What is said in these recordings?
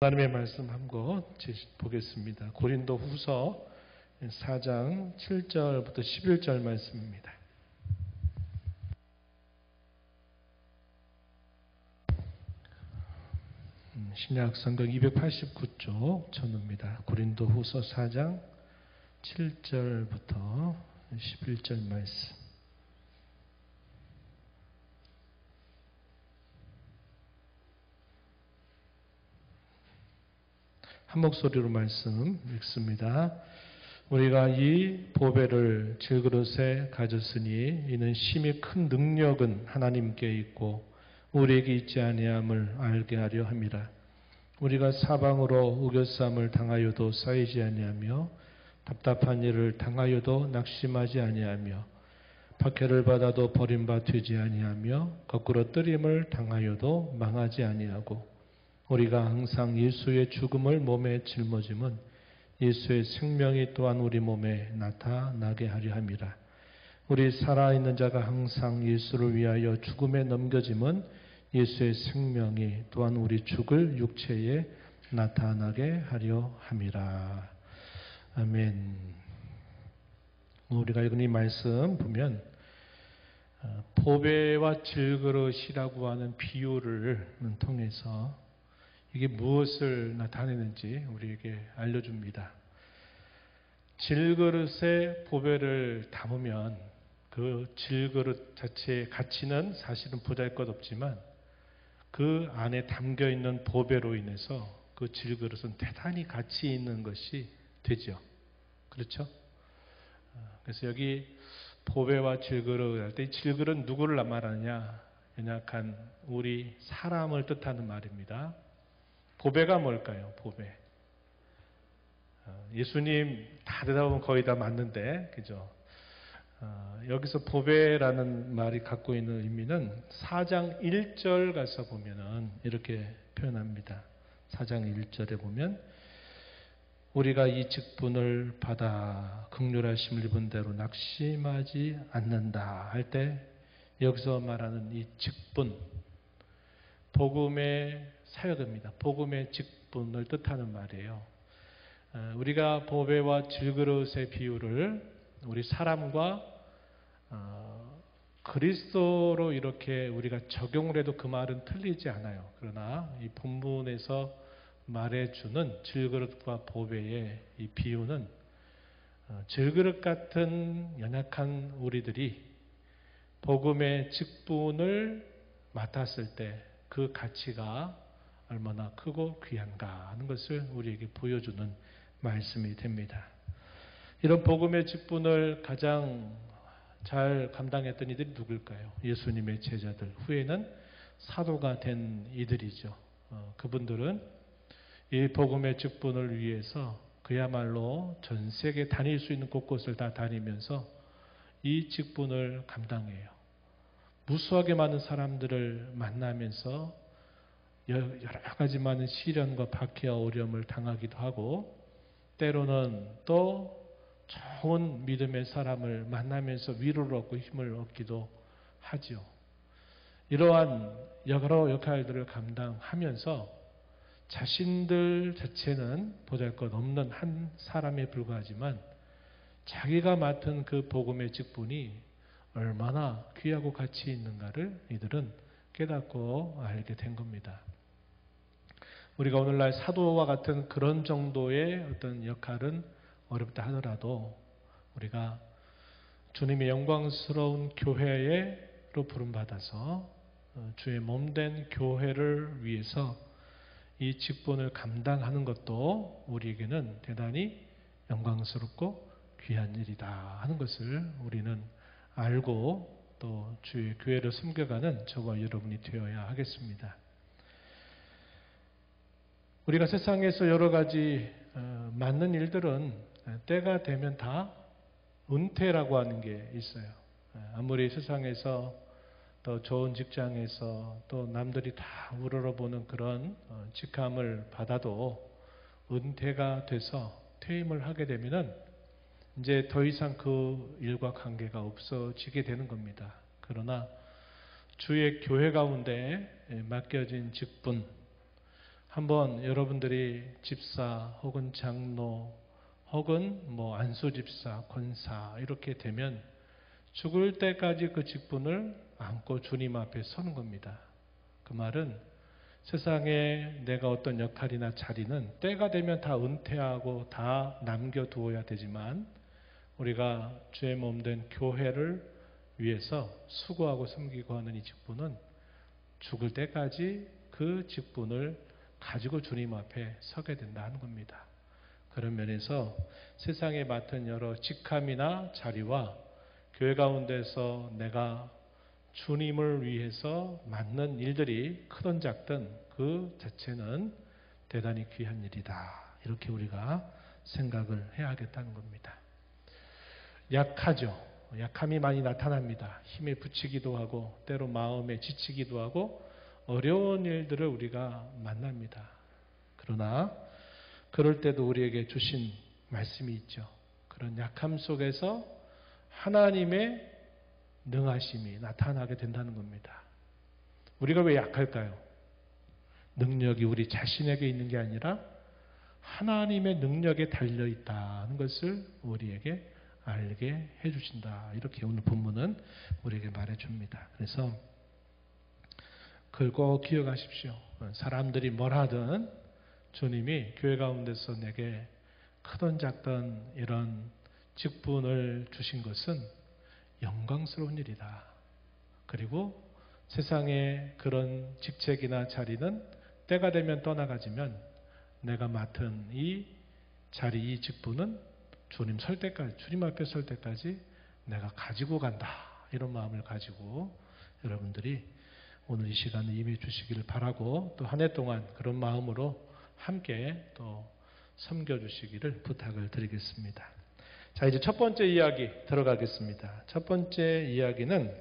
하나님의 말씀 한 것 보겠습니다. 고린도 후서 4장 7절부터 11절 말씀입니다. 신약 성경 289쪽 전후입니다. 고린도 후서 4장 7절부터 11절 말씀. 한 목소리로 말씀 읽습니다. 우리가 이 보배를 질그릇에 가졌으니 이는 심히 큰 능력은 하나님께 있고 우리에게 있지 아니함을 알게 하려 함이라. 우리가 사방으로 우겨쌈을 당하여도 쌓이지 아니하며 답답한 일을 당하여도 낙심하지 아니하며 박해를 받아도 버림바 되지 아니하며 거꾸로 뜨림을 당하여도 망하지 아니하고 우리가 항상 예수의 죽음을 몸에 짊어짐은 예수의 생명이 또한 우리 몸에 나타나게 하려 함이라. 우리 살아있는 자가 항상 예수를 위하여 죽음에 넘겨짐은 예수의 생명이 또한 우리 죽을 육체에 나타나게 하려 함이라. 아멘. 우리가 읽은 이 말씀 보면 보배와 질그릇이라고 하는 비유를 통해서 이게 무엇을 나타내는지 우리에게 알려줍니다. 질그릇에 보배를 담으면 그 질그릇 자체의 가치는 사실은 보잘것없지만 그 안에 담겨있는 보배로 인해서 그 질그릇은 대단히 가치 있는 것이 되죠. 그렇죠? 그래서 여기 보배와 질그릇 할 때 질그릇 누구를 말하느냐? 연약한 우리 사람을 뜻하는 말입니다. 보배가 뭘까요? 보배. 예수님 다 대답하면 거의 다 맞는데, 그죠? 여기서 보배라는 말이 갖고 있는 의미는 4장 1절 가서 보면은 이렇게 표현합니다. 4장 1절에 보면 우리가 이 직분을 받아 긍휼하심을 입은 대로 낙심하지 않는다 할 때 여기서 말하는 이 직분, 복음의 사역입니다. 복음의 직분을 뜻하는 말이에요. 우리가 보배와 질그릇의 비유를 우리 사람과 그리스도로 이렇게 우리가 적용을 해도 그 말은 틀리지 않아요. 그러나 이 본문에서 말해주는 질그릇과 보배의 이 비유는 질그릇 같은 연약한 우리들이 복음의 직분을 맡았을 때 그 가치가 얼마나 크고 귀한가 하는 것을 우리에게 보여주는 말씀이 됩니다. 이런 복음의 직분을 가장 잘 감당했던 이들이 누굴까요? 예수님의 제자들, 후에는 사도가 된 이들이죠. 그분들은 이 복음의 직분을 위해서 그야말로 전 세계 다닐 수 있는 곳곳을 다 다니면서 이 직분을 감당해요. 무수하게 많은 사람들을 만나면서 여러 가지 많은 시련과 박해와 어려움을 당하기도 하고 때로는 또 좋은 믿음의 사람을 만나면서 위로를 얻고 힘을 얻기도 하죠. 이러한 여러 역할들을 감당하면서 자신들 자체는 보잘것없는 한 사람에 불과하지만 자기가 맡은 그 복음의 직분이 얼마나 귀하고 가치 있는가를 이들은 깨닫고 알게 된 겁니다. 우리가 오늘날 사도와 같은 그런 정도의 어떤 역할은 어렵다 하더라도 우리가 주님의 영광스러운 교회로 부름받아서 주의 몸된 교회를 위해서 이 직분을 감당하는 것도 우리에게는 대단히 영광스럽고 귀한 일이다 하는 것을 우리는 알고 또 주의 교회를 섬겨가는 저와 여러분이 되어야 하겠습니다. 우리가 세상에서 여러 가지 맞는 일들은 때가 되면 다 은퇴라고 하는 게 있어요. 아무리 세상에서 더 좋은 직장에서 또 남들이 다 우러러보는 그런 직함을 받아도 은퇴가 돼서 퇴임을 하게 되면은 이제 더 이상 그 일과 관계가 없어지게 되는 겁니다. 그러나 주의 교회 가운데 맡겨진 직분, 한번 여러분들이 집사 혹은 장로 혹은 안수집사, 권사 이렇게 되면 죽을 때까지 그 직분을 안고 주님 앞에 서는 겁니다. 그 말은 세상에 내가 어떤 역할이나 자리는 때가 되면 다 은퇴하고 다 남겨두어야 되지만 우리가 주의 몸된 교회를 위해서 수고하고 섬기고 하는 이 직분은 죽을 때까지 그 직분을 가지고 주님 앞에 서게 된다 하는 겁니다. 그런 면에서 세상에 맡은 여러 직함이나 자리와 교회 가운데서 내가 주님을 위해서 맡는 일들이 크든 작든 그 자체는 대단히 귀한 일이다. 이렇게 우리가 생각을 해야겠다는 겁니다. 약하죠. 약함이 많이 나타납니다. 힘에 부치기도 하고 때로 마음에 지치기도 하고 어려운 일들을 우리가 만납니다. 그러나 그럴 때도 우리에게 주신 말씀이 있죠. 그런 약함 속에서 하나님의 능하심이 나타나게 된다는 겁니다. 우리가 왜 약할까요? 능력이 우리 자신에게 있는 게 아니라 하나님의 능력에 달려있다는 것을 우리에게 알게 해주신다. 이렇게 오늘 본문은 우리에게 말해줍니다. 그래서 그걸 꼭 기억하십시오. 사람들이 뭘 하든 주님이 교회 가운데서 내게 크든 작든 이런 직분을 주신 것은 영광스러운 일이다. 그리고 세상에 그런 직책이나 자리는 때가 되면 떠나가지만 내가 맡은 이 자리, 이 직분은 주님 앞에 설 때까지 내가 가지고 간다. 이런 마음을 가지고 여러분들이 오늘 이 시간에 임해 주시기를 바라고 또 한 해 동안 그런 마음으로 함께 또 섬겨주시기를 부탁을 드리겠습니다. 자, 이제 첫 번째 이야기 들어가겠습니다. 첫 번째 이야기는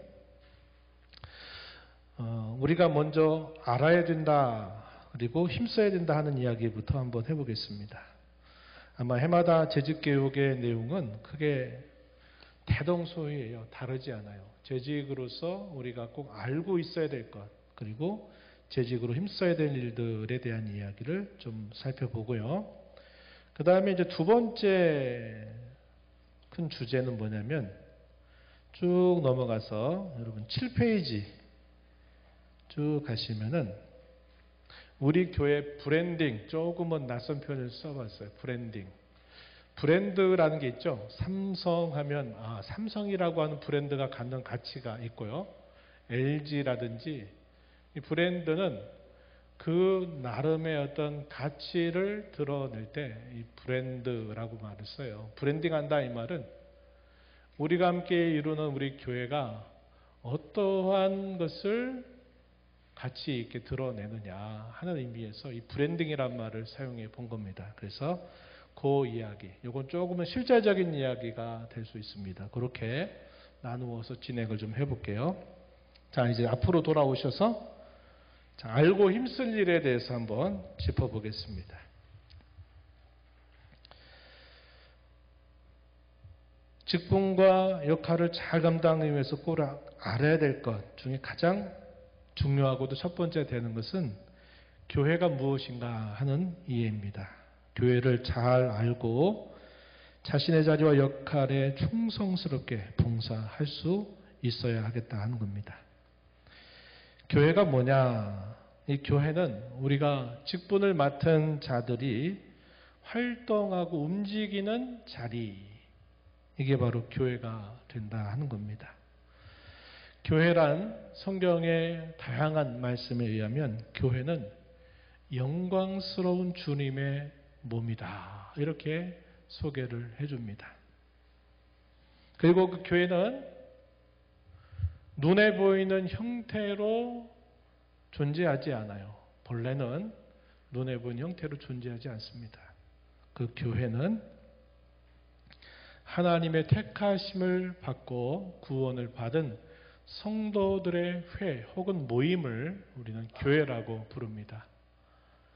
우리가 먼저 알아야 된다 그리고 힘써야 된다 하는 이야기부터 한번 해보겠습니다. 아마 해마다 재직교육의 내용은 크게 대동소이해요. 다르지 않아요. 재직으로서 우리가 꼭 알고 있어야 될 것 그리고 재직으로 힘써야 될 일들에 대한 이야기를 좀 살펴보고요. 그 다음에 이제 두 번째 큰 주제는 뭐냐면 쭉 넘어가서 여러분 7페이지 쭉 가시면은 우리 교회 브랜딩 조금은 낯선 표현을 써봤어요. 브랜드라는 게 있죠. 삼성하면 삼성이라고 하는 브랜드가 갖는 가치가 있고요. LG라든지 이 브랜드는 그 나름의 어떤 가치를 드러낼 때 이 브랜드라고 말을 써요. 브랜딩한다 이 말은 우리가 함께 이루는 우리 교회가 어떠한 것을 가치 있게 드러내느냐 하는 의미에서 이 브랜딩이란 말을 사용해 본 겁니다. 그래서 그 이야기, 이건 조금은 실제적인 이야기가 될 수 있습니다. 그렇게 나누어서 진행을 좀 해볼게요. 자, 이제 앞으로 돌아오셔서 자, 알고 힘쓸 일에 대해서 한번 짚어보겠습니다. 직분과 역할을 잘 감당하기 위해서 꼭 알아야 될 것 중에 가장 중요하고도 첫 번째 되는 것은 교회가 무엇인가 하는 이해입니다. 교회를 잘 알고 자신의 자리와 역할에 충성스럽게 봉사할 수 있어야 하겠다 하는 겁니다. 교회가 뭐냐? 이 교회는 우리가 직분을 맡은 자들이 활동하고 움직이는 자리, 이게 바로 교회가 된다 하는 겁니다. 교회란 성경의 다양한 말씀에 의하면 교회는 영광스러운 주님의 몸이다. 이렇게 소개를 해줍니다. 그리고 그 교회는 눈에 보이는 형태로 존재하지 않아요. 본래는 눈에 보이는 형태로 존재하지 않습니다. 그 교회는 하나님의 택하심을 받고 구원을 받은 성도들의 회 혹은 모임을 우리는 교회라고 부릅니다.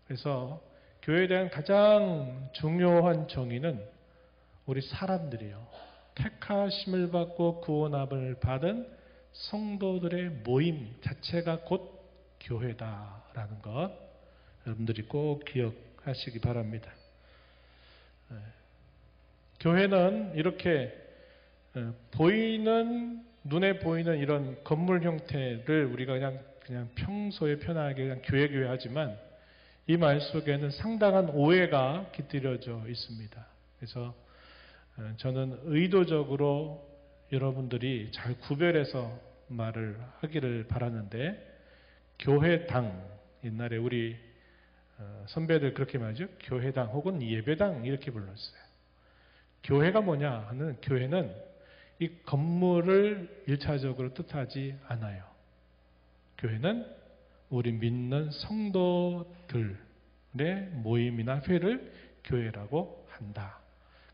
그래서 교회에 대한 가장 중요한 정의는 우리 사람들이요. 택하심을 받고 구원함을 받은 성도들의 모임 자체가 곧 교회다라는 것. 여러분들이 꼭 기억하시기 바랍니다. 교회는 이렇게 눈에 보이는 이런 건물 형태를 우리가 그냥 평소에 편하게 그냥 교회 하지만 이 말 속에는 상당한 오해가 깃들여져 있습니다. 그래서 저는 의도적으로 여러분들이 잘 구별해서 말을 하기를 바라는데, 교회당, 옛날에 우리 선배들 그렇게 말하죠. 교회당 혹은 예배당 이렇게 불렀어요. 교회가 뭐냐 하는, 교회는 이 건물을 일차적으로 뜻하지 않아요. 교회는 우리 믿는 성도들의 모임이나 회를 교회라고 한다.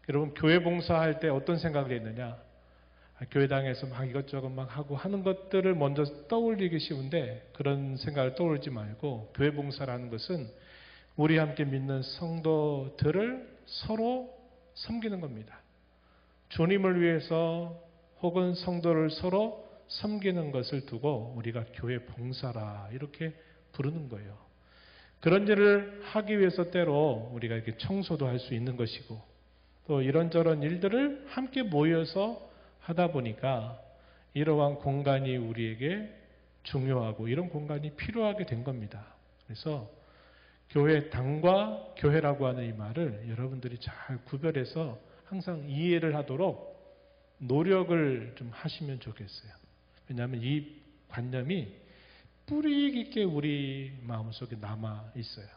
여러분, 교회 봉사할 때 어떤 생각을 했느냐? 교회당에서 막 이것저것 막 하고 하는 것들을 먼저 떠올리기 쉬운데, 그런 생각을 떠올리지 말고, 교회 봉사라는 것은 우리 함께 믿는 성도들을 서로 섬기는 겁니다. 주님을 위해서 혹은 성도를 서로 섬기는 것을 두고 우리가 교회 봉사라 이렇게 부르는 거예요. 그런 일을 하기 위해서 때로 우리가 이렇게 청소도 할 수 있는 것이고, 또 이런저런 일들을 함께 모여서 하다 보니까 이러한 공간이 우리에게 중요하고 이런 공간이 필요하게 된 겁니다. 그래서 교회당과 교회라고 하는 이 말을 여러분들이 잘 구별해서 항상 이해를 하도록 노력을 좀 하시면 좋겠어요. 왜냐하면 이 관념이 뿌리 깊게 우리 마음속에 남아 있어요.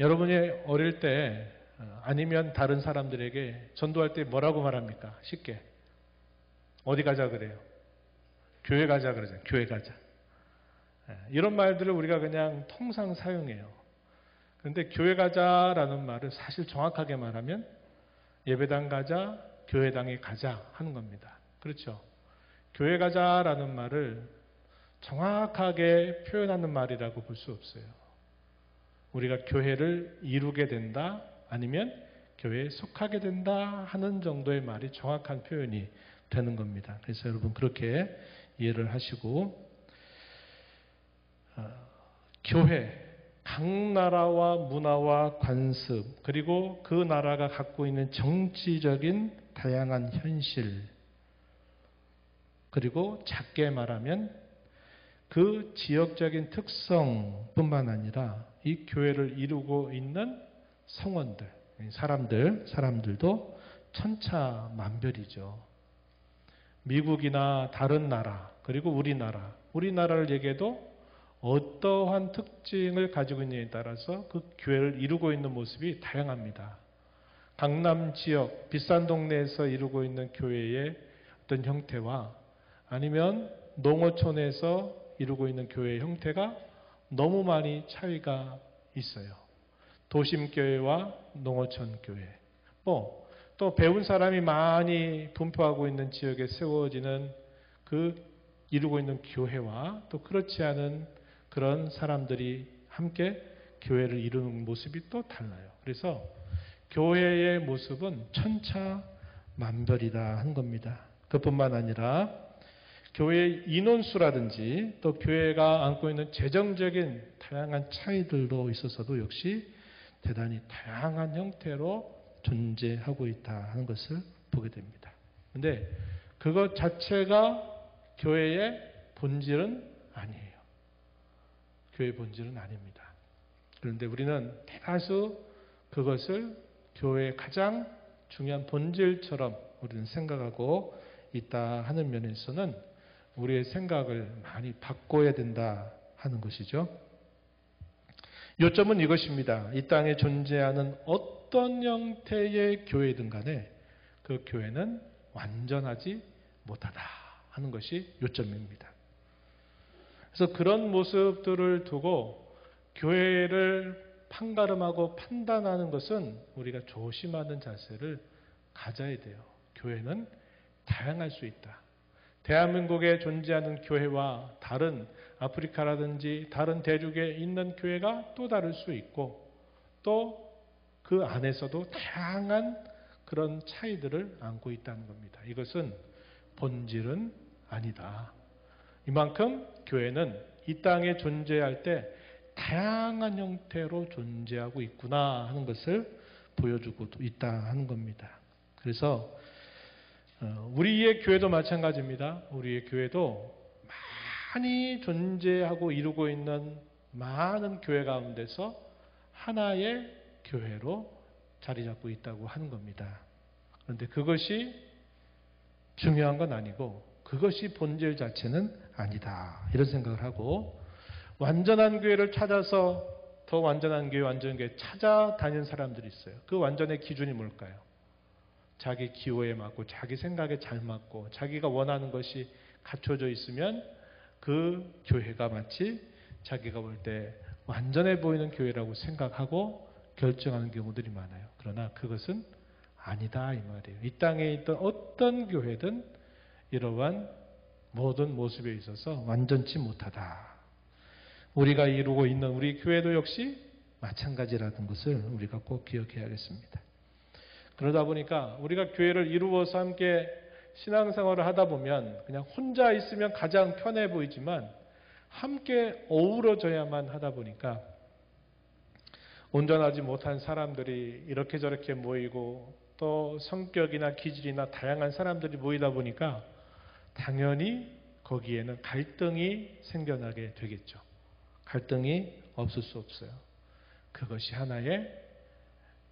여러분이 어릴 때 아니면 다른 사람들에게 전도할 때 뭐라고 말합니까? 쉽게. 어디 가자 그래요? 교회 가자 그러잖아요. 교회 가자. 이런 말들을 우리가 그냥 통상 사용해요. 그런데 교회 가자라는 말을 사실 정확하게 말하면 예배당 가자, 교회당에 가자 하는 겁니다. 그렇죠? 교회 가자라는 말을 정확하게 표현하는 말이라고 볼 수 없어요. 우리가 교회를 이루게 된다, 아니면 교회에 속하게 된다 하는 정도의 말이 정확한 표현이 되는 겁니다. 그래서 여러분 그렇게 이해를 하시고, 교회, 각 나라와 문화와 관습, 그리고 그 나라가 갖고 있는 정치적인 다양한 현실, 그리고 작게 말하면 그 지역적인 특성뿐만 아니라 이 교회를 이루고 있는 성원들, 사람들도 천차만별이죠. 미국이나 다른 나라, 그리고 우리나라를 얘기해도 어떠한 특징을 가지고 있느냐에 따라서 그 교회를 이루고 있는 모습이 다양합니다. 강남 지역, 비싼 동네에서 이루고 있는 교회의 어떤 형태와 아니면 농어촌에서 이루고 있는 교회의 형태가 너무 많이 차이가 있어요. 도심교회와 농어촌 교회. 또 배운 사람이 많이 분포하고 있는 지역에 세워지는 그 이루고 있는 교회와 또 그렇지 않은 그런 사람들이 함께 교회를 이루는 모습이 또 달라요. 그래서 교회의 모습은 천차만별이다 한 겁니다. 그뿐만 아니라 교회의 인원수라든지 또 교회가 안고 있는 재정적인 다양한 차이들도 있어서도 역시 대단히 다양한 형태로 존재하고 있다 하는 것을 보게 됩니다. 그런데 그것 자체가 교회의 본질은 아니에요. 교회의 본질은 아닙니다. 그런데 우리는 대다수 그것을 교회의 가장 중요한 본질처럼 우리는 생각하고 있다 하는 면에서는 우리의 생각을 많이 바꿔야 된다 하는 것이죠. 요점은 이것입니다. 이 땅에 존재하는 어떤 형태의 교회든 간에 그 교회는 완전하지 못하다 하는 것이 요점입니다. 그래서 그런 모습들을 두고 교회를 판가름하고 판단하는 것은 우리가 조심하는 자세를 가져야 돼요. 교회는 다양할 수 있다. 대한민국에 존재하는 교회와 다른 아프리카라든지 다른 대륙에 있는 교회가 또 다를 수 있고, 또 그 안에서도 다양한 그런 차이들을 안고 있다는 겁니다. 이것은 본질은 아니다. 이만큼 교회는 이 땅에 존재할 때 다양한 형태로 존재하고 있구나 하는 것을 보여주고 있다 하는 겁니다. 그래서 우리의 교회도 마찬가지입니다. 우리의 교회도 많이 존재하고 이루고 있는 많은 교회 가운데서 하나의 교회로 자리 잡고 있다고 하는 겁니다. 그런데 그것이 중요한 건 아니고 그것이 본질 자체는 아니다. 이런 생각을 하고 완전한 교회를 찾아서 더 완전한 교회, 완전한 교회 찾아다니는 사람들이 있어요. 그 완전의 기준이 뭘까요? 자기 기호에 맞고 자기 생각에 잘 맞고 자기가 원하는 것이 갖춰져 있으면 그 교회가 마치 자기가 볼 때 완전해 보이는 교회라고 생각하고 결정하는 경우들이 많아요. 그러나 그것은 아니다 이 말이에요. 이 땅에 있던 어떤 교회든 이러한 모든 모습에 있어서 완전치 못하다. 우리가 이루고 있는 우리 교회도 역시 마찬가지라는 것을 우리가 꼭 기억해야겠습니다. 그러다 보니까 우리가 교회를 이루어서 함께 신앙생활을 하다 보면 그냥 혼자 있으면 가장 편해 보이지만 함께 어우러져야만 하다 보니까 온전하지 못한 사람들이 이렇게 저렇게 모이고 또 성격이나 기질이나 다양한 사람들이 모이다 보니까 당연히 거기에는 갈등이 생겨나게 되겠죠. 갈등이 없을 수 없어요. 그것이 하나의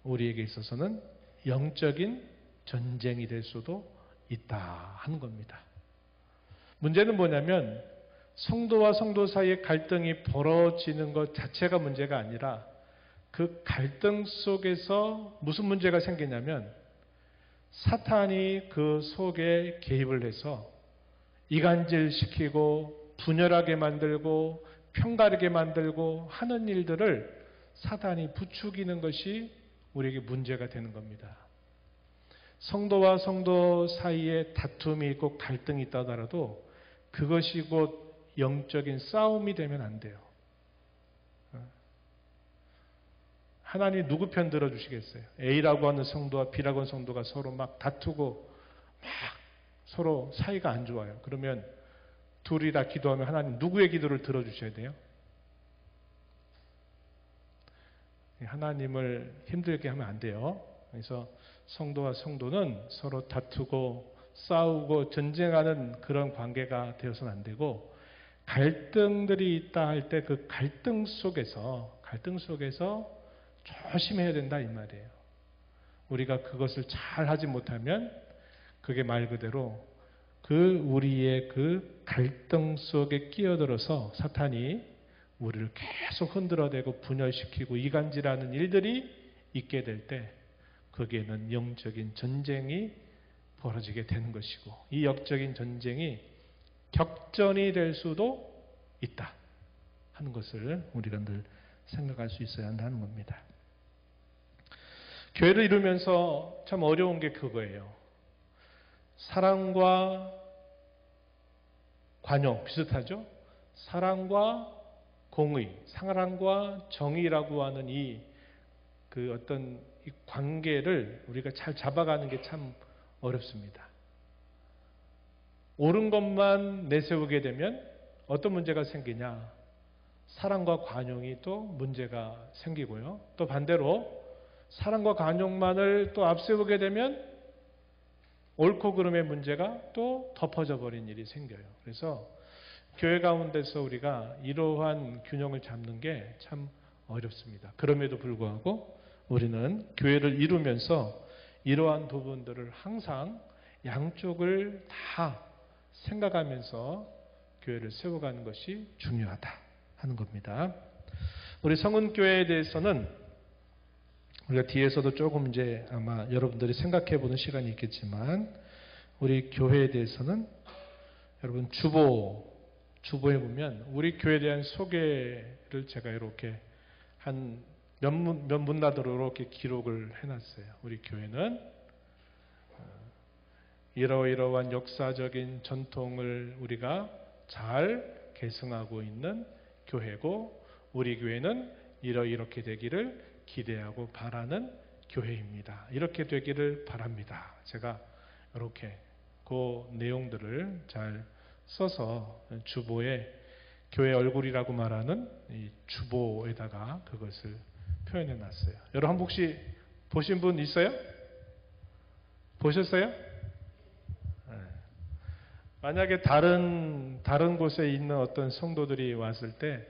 우리에게 있어서는 영적인 전쟁이 될 수도 있다 하는 겁니다. 문제는 뭐냐면 성도와 성도 사이의 갈등이 벌어지는 것 자체가 문제가 아니라 그 갈등 속에서 무슨 문제가 생기냐면 사탄이 그 속에 개입을 해서 이간질시키고 분열하게 만들고 편가르게 만들고 하는 일들을 사탄이 부추기는 것이 우리에게 문제가 되는 겁니다. 성도와 성도 사이에 다툼이 있고 갈등이 있다 하더라도 그것이 곧 영적인 싸움이 되면 안 돼요. 하나님 누구 편 들어주시겠어요? A라고 하는 성도와 B라고 하는 성도가 서로 막 다투고 막 서로 사이가 안 좋아요. 그러면 둘이 다 기도하면 하나님 누구의 기도를 들어주셔야 돼요? 하나님을 힘들게 하면 안 돼요. 그래서 성도와 성도는 서로 다투고 싸우고 전쟁하는 그런 관계가 되어서는 안 되고 갈등들이 있다 할 때 그 갈등 속에서 조심해야 된다 이 말이에요. 우리가 그것을 잘 하지 못하면 그게 말 그대로 우리의 그 갈등 속에 끼어들어서 사탄이 우리를 계속 흔들어대고 분열시키고 이간질하는 일들이 있게 될 때 거기에는 영적인 전쟁이 벌어지게 되는 것이고 이 영적인 전쟁이 격전이 될 수도 있다 하는 것을 우리가 늘 생각할 수 있어야 한다는 겁니다. 교회를 이루면서 참 어려운 게 그거예요. 사랑과 관용 비슷하죠? 사랑과 공의, 사랑과 정의라고 하는 그 어떤 이 관계를 우리가 잘 잡아가는 게 참 어렵습니다. 옳은 것만 내세우게 되면 어떤 문제가 생기냐? 사랑과 관용이 또 문제가 생기고요. 또 반대로 사랑과 관용만을 또 앞세우게 되면 옳고 그름의 문제가 또 덮어져 버린 일이 생겨요. 그래서 교회 가운데서 우리가 이러한 균형을 잡는 게 참 어렵습니다. 그럼에도 불구하고 우리는 교회를 이루면서 이러한 부분들을 항상 양쪽을 다 생각하면서 교회를 세워가는 것이 중요하다 하는 겁니다. 우리 성은교회에 대해서는 우리가 뒤에서도 조금 이제 아마 여러분들이 생각해 보는 시간이 있겠지만 우리 교회에 대해서는 여러분 주보에 보면 우리 교회에 대한 소개를 제가 이렇게 한 몇 문단으로 이렇게 기록을 해놨어요. 우리 교회는 이러이러한 역사적인 전통을 우리가 잘 계승하고 있는 교회고 우리 교회는 이렇게 되기를 기대하고 바라는 교회입니다. 이렇게 되기를 바랍니다. 제가 이렇게 그 내용들을 잘 써서 주보에 교회 얼굴이라고 말하는 이 주보에다가 그것을 표현해 놨어요. 여러분 혹시 보신 분 있어요? 보셨어요? 네. 만약에 다른 곳에 있는 어떤 성도들이 왔을 때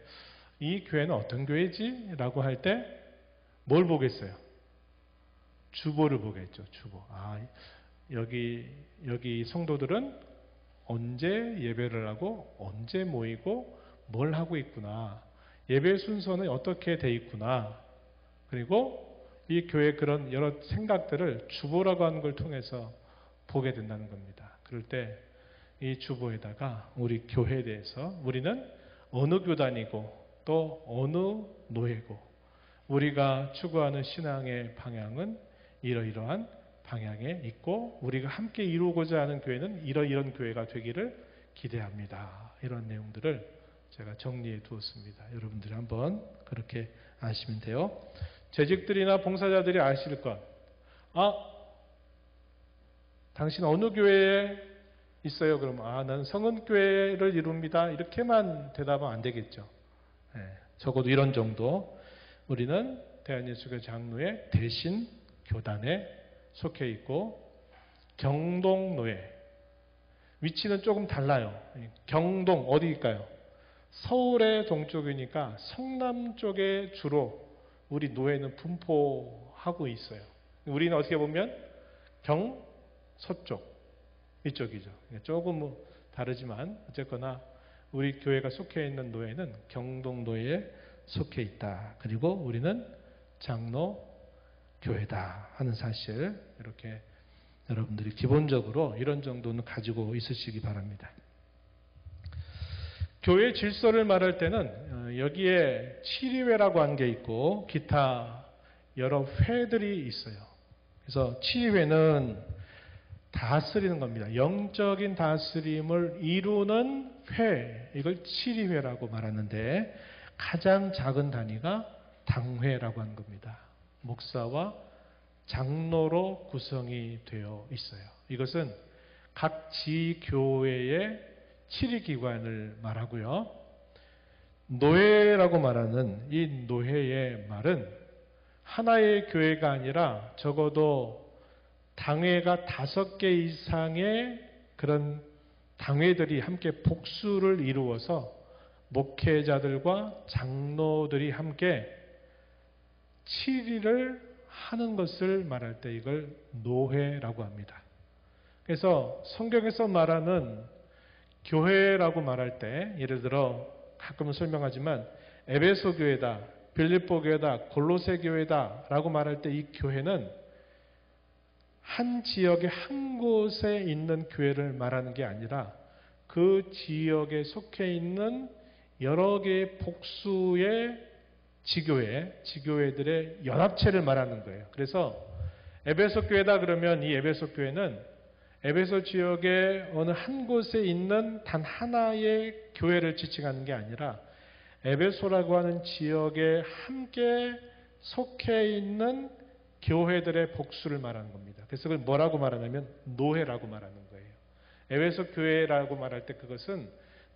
이 교회는 어떤 교회지? 라고 할 때 뭘 보겠어요? 주보를 보겠죠. 주보. 여기 성도들은 언제 예배를 하고 언제 모이고 뭘 하고 있구나. 예배 순서는 어떻게 돼 있구나. 그리고 이 교회의 그런 여러 생각들을 주보라고 하는 걸 통해서 보게 된다는 겁니다. 그럴 때 이 주보에다가 우리 교회에 대해서 우리는 어느 교단이고 또 어느 노예고 우리가 추구하는 신앙의 방향은 이러이러한 방향에 있고 우리가 함께 이루고자 하는 교회는 이런 교회가 되기를 기대합니다. 이런 내용들을 제가 정리해 두었습니다. 여러분들이 한번 그렇게 아시면 돼요. 재직들이나 봉사자들이 아실 것. 당신 어느 교회에 있어요? 그러면 나는 성은교회를 이룹니다. 이렇게만 대답하면 안 되겠죠. 적어도 이런 정도. 우리는 대한예수교회 장로의 대신 교단에 속해 있고 경동노예. 위치는 조금 달라요. 경동 어디일까요? 서울의 동쪽이니까 성남 쪽에 주로 우리 노예는 분포하고 있어요. 우리는 어떻게 보면 경서쪽 이쪽이죠. 조금 다르지만 어쨌거나 우리 교회가 속해 있는 노예는 경동노예에 속해 있다. 그리고 우리는 장로 교회다 하는 사실 이렇게 여러분들이 기본적으로 이런 정도는 가지고 있으시기 바랍니다. 교회 질서를 말할 때는 여기에 치리회라고 하는 게 있고 기타 여러 회들이 있어요. 그래서 치리회는 다스리는 겁니다. 영적인 다스림을 이루는 회, 이걸 치리회라고 말하는데 가장 작은 단위가 당회라고 하는 겁니다. 목사와 장로로 구성이 되어 있어요. 이것은 각 지교회의 치리기관을 말하고요. 노예라고 말하는 이 노예의 말은 하나의 교회가 아니라 적어도 당회가 5개 이상의 그런 당회들이 함께 복수를 이루어서 목회자들과 장로들이 함께 치리를 하는 것을 말할 때 이걸 노회라고 합니다. 그래서 성경에서 말하는 교회라고 말할 때 예를 들어 가끔은 설명하지만 에베소 교회다, 빌립보 교회다, 골로새 교회다 라고 말할 때 이 교회는 한 지역의 한 곳에 있는 교회를 말하는 게 아니라 그 지역에 속해 있는 여러 개의 복수의 지교회들의 연합체를 말하는 거예요. 그래서 에베소 교회다 그러면 이 에베소 교회는 에베소 지역의 어느 한 곳에 있는 단 하나의 교회를 지칭하는 게 아니라 에베소라고 하는 지역에 함께 속해 있는 교회들의 복수를 말하는 겁니다. 그래서 그걸 뭐라고 말하냐면 노회라고 말하는 거예요. 에베소 교회라고 말할 때 그것은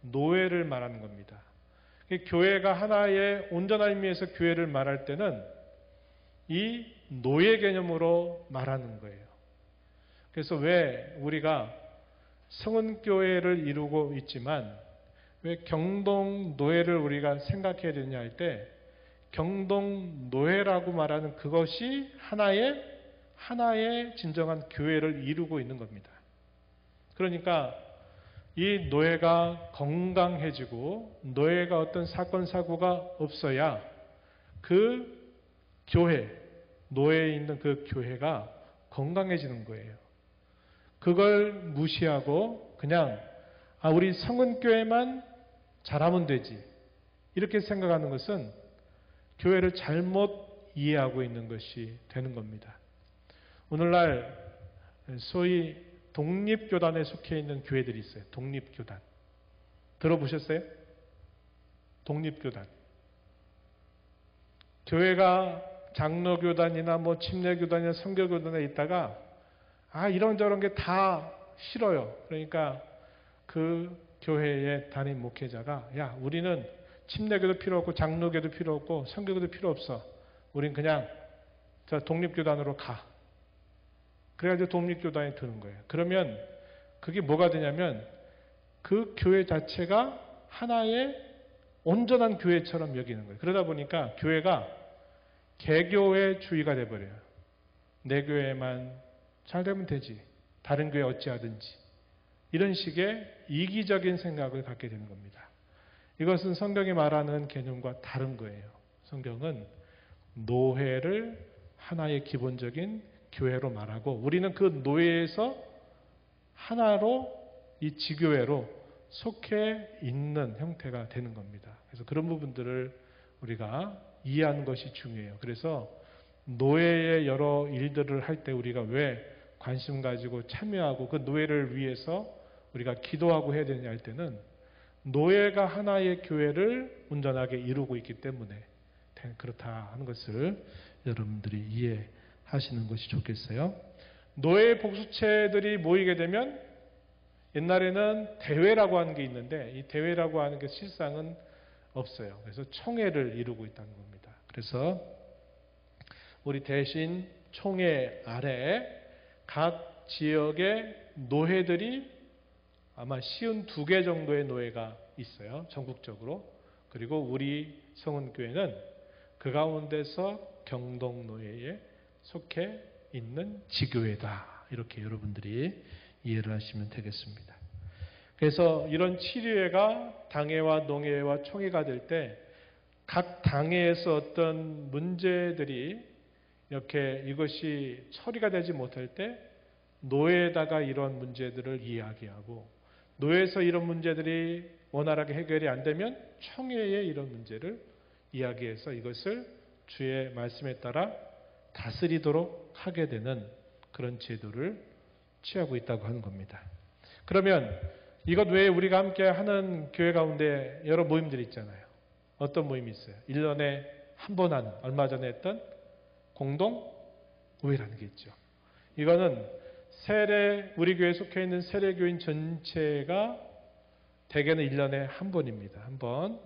노회를 말하는 겁니다. 교회가 하나의 온전한 의미에서 교회를 말할 때는 이 노예 개념으로 말하는 거예요. 그래서 왜 우리가 성은교회를 이루고 있지만 왜 경동노예를 우리가 생각해야 되느냐 할 때 경동노예라고 말하는 그것이 하나의 진정한 교회를 이루고 있는 겁니다. 그러니까 이 노예가 건강해지고 노예가 어떤 사건 사고가 없어야 그 교회, 노예에 있는 그 교회가 건강해지는 거예요. 그걸 무시하고 그냥 우리 성은교회만 잘하면 되지 이렇게 생각하는 것은 교회를 잘못 이해하고 있는 것이 되는 겁니다. 오늘날 소위 독립교단에 속해 있는 교회들이 있어요. 독립교단. 들어보셨어요? 독립교단. 교회가 장로교단이나 침례교단이나 선교교단에 있다가 이런저런 게 다 싫어요. 그러니까 그 교회의 담임 목회자가 야, 우리는 침례교도 필요 없고 장로교도 필요 없고 선교교도 필요 없어. 우린 그냥 저 독립교단으로 가. 그래가지고 독립교단에 드는 거예요. 그러면 그게 뭐가 되냐면 그 교회 자체가 하나의 온전한 교회처럼 여기는 거예요. 그러다 보니까 교회가 개교의 주의가 돼버려요. 내 교회만 잘 되면 되지. 다른 교회 어찌하든지. 이런 식의 이기적인 생각을 갖게 되는 겁니다. 이것은 성경이 말하는 개념과 다른 거예요. 성경은 노회를 하나의 기본적인 교회로 말하고 우리는 그 노예에서 하나로 이 지교회로 속해 있는 형태가 되는 겁니다. 그래서 그런 부분들을 우리가 이해하는 것이 중요해요. 그래서 노예의 여러 일들을 할 때 우리가 왜 관심 가지고 참여하고 그 노예를 위해서 우리가 기도하고 해야 되느냐 할 때는 노예가 하나의 교회를 온전하게 이루고 있기 때문에 그렇다 하는 것을 여러분들이 이해하시는 것이 좋겠어요. 노예 복수체들이 모이게 되면 옛날에는 대회라고 하는 게 있는데 이 대회라고 하는 게 실상은 없어요. 그래서 총회를 이루고 있다는 겁니다. 그래서 우리 대신 총회 아래 각 지역의 노회들이 아마 52개 정도의 노회가 있어요. 전국적으로. 그리고 우리 성은교회는 그 가운데서 경동노회에 속해 있는 지교회다. 이렇게 여러분들이 이해를 하시면 되겠습니다. 그래서 이런 치료회가 당회와 농회와 총회가 될 때 각 당회에서 어떤 문제들이 이렇게 이것이 처리가 되지 못할 때 노회에다가 이런 문제들을 이야기하고 노회에서 이런 문제들이 원활하게 해결이 안 되면 총회에 이런 문제를 이야기해서 이것을 주의 말씀에 따라 다스리도록 하게 되는 그런 제도를 취하고 있다고 하는 겁니다. 그러면 이것 외에 우리가 함께 하는 교회 가운데 여러 모임들이 있잖아요. 어떤 모임이 있어요? 1년에 한 번 하는 얼마 전에 했던 공동의회라는 게 있죠. 이거는 우리 교회에 속해 있는 세례교인 전체가 대개는 1년에 한 번입니다. 한 번.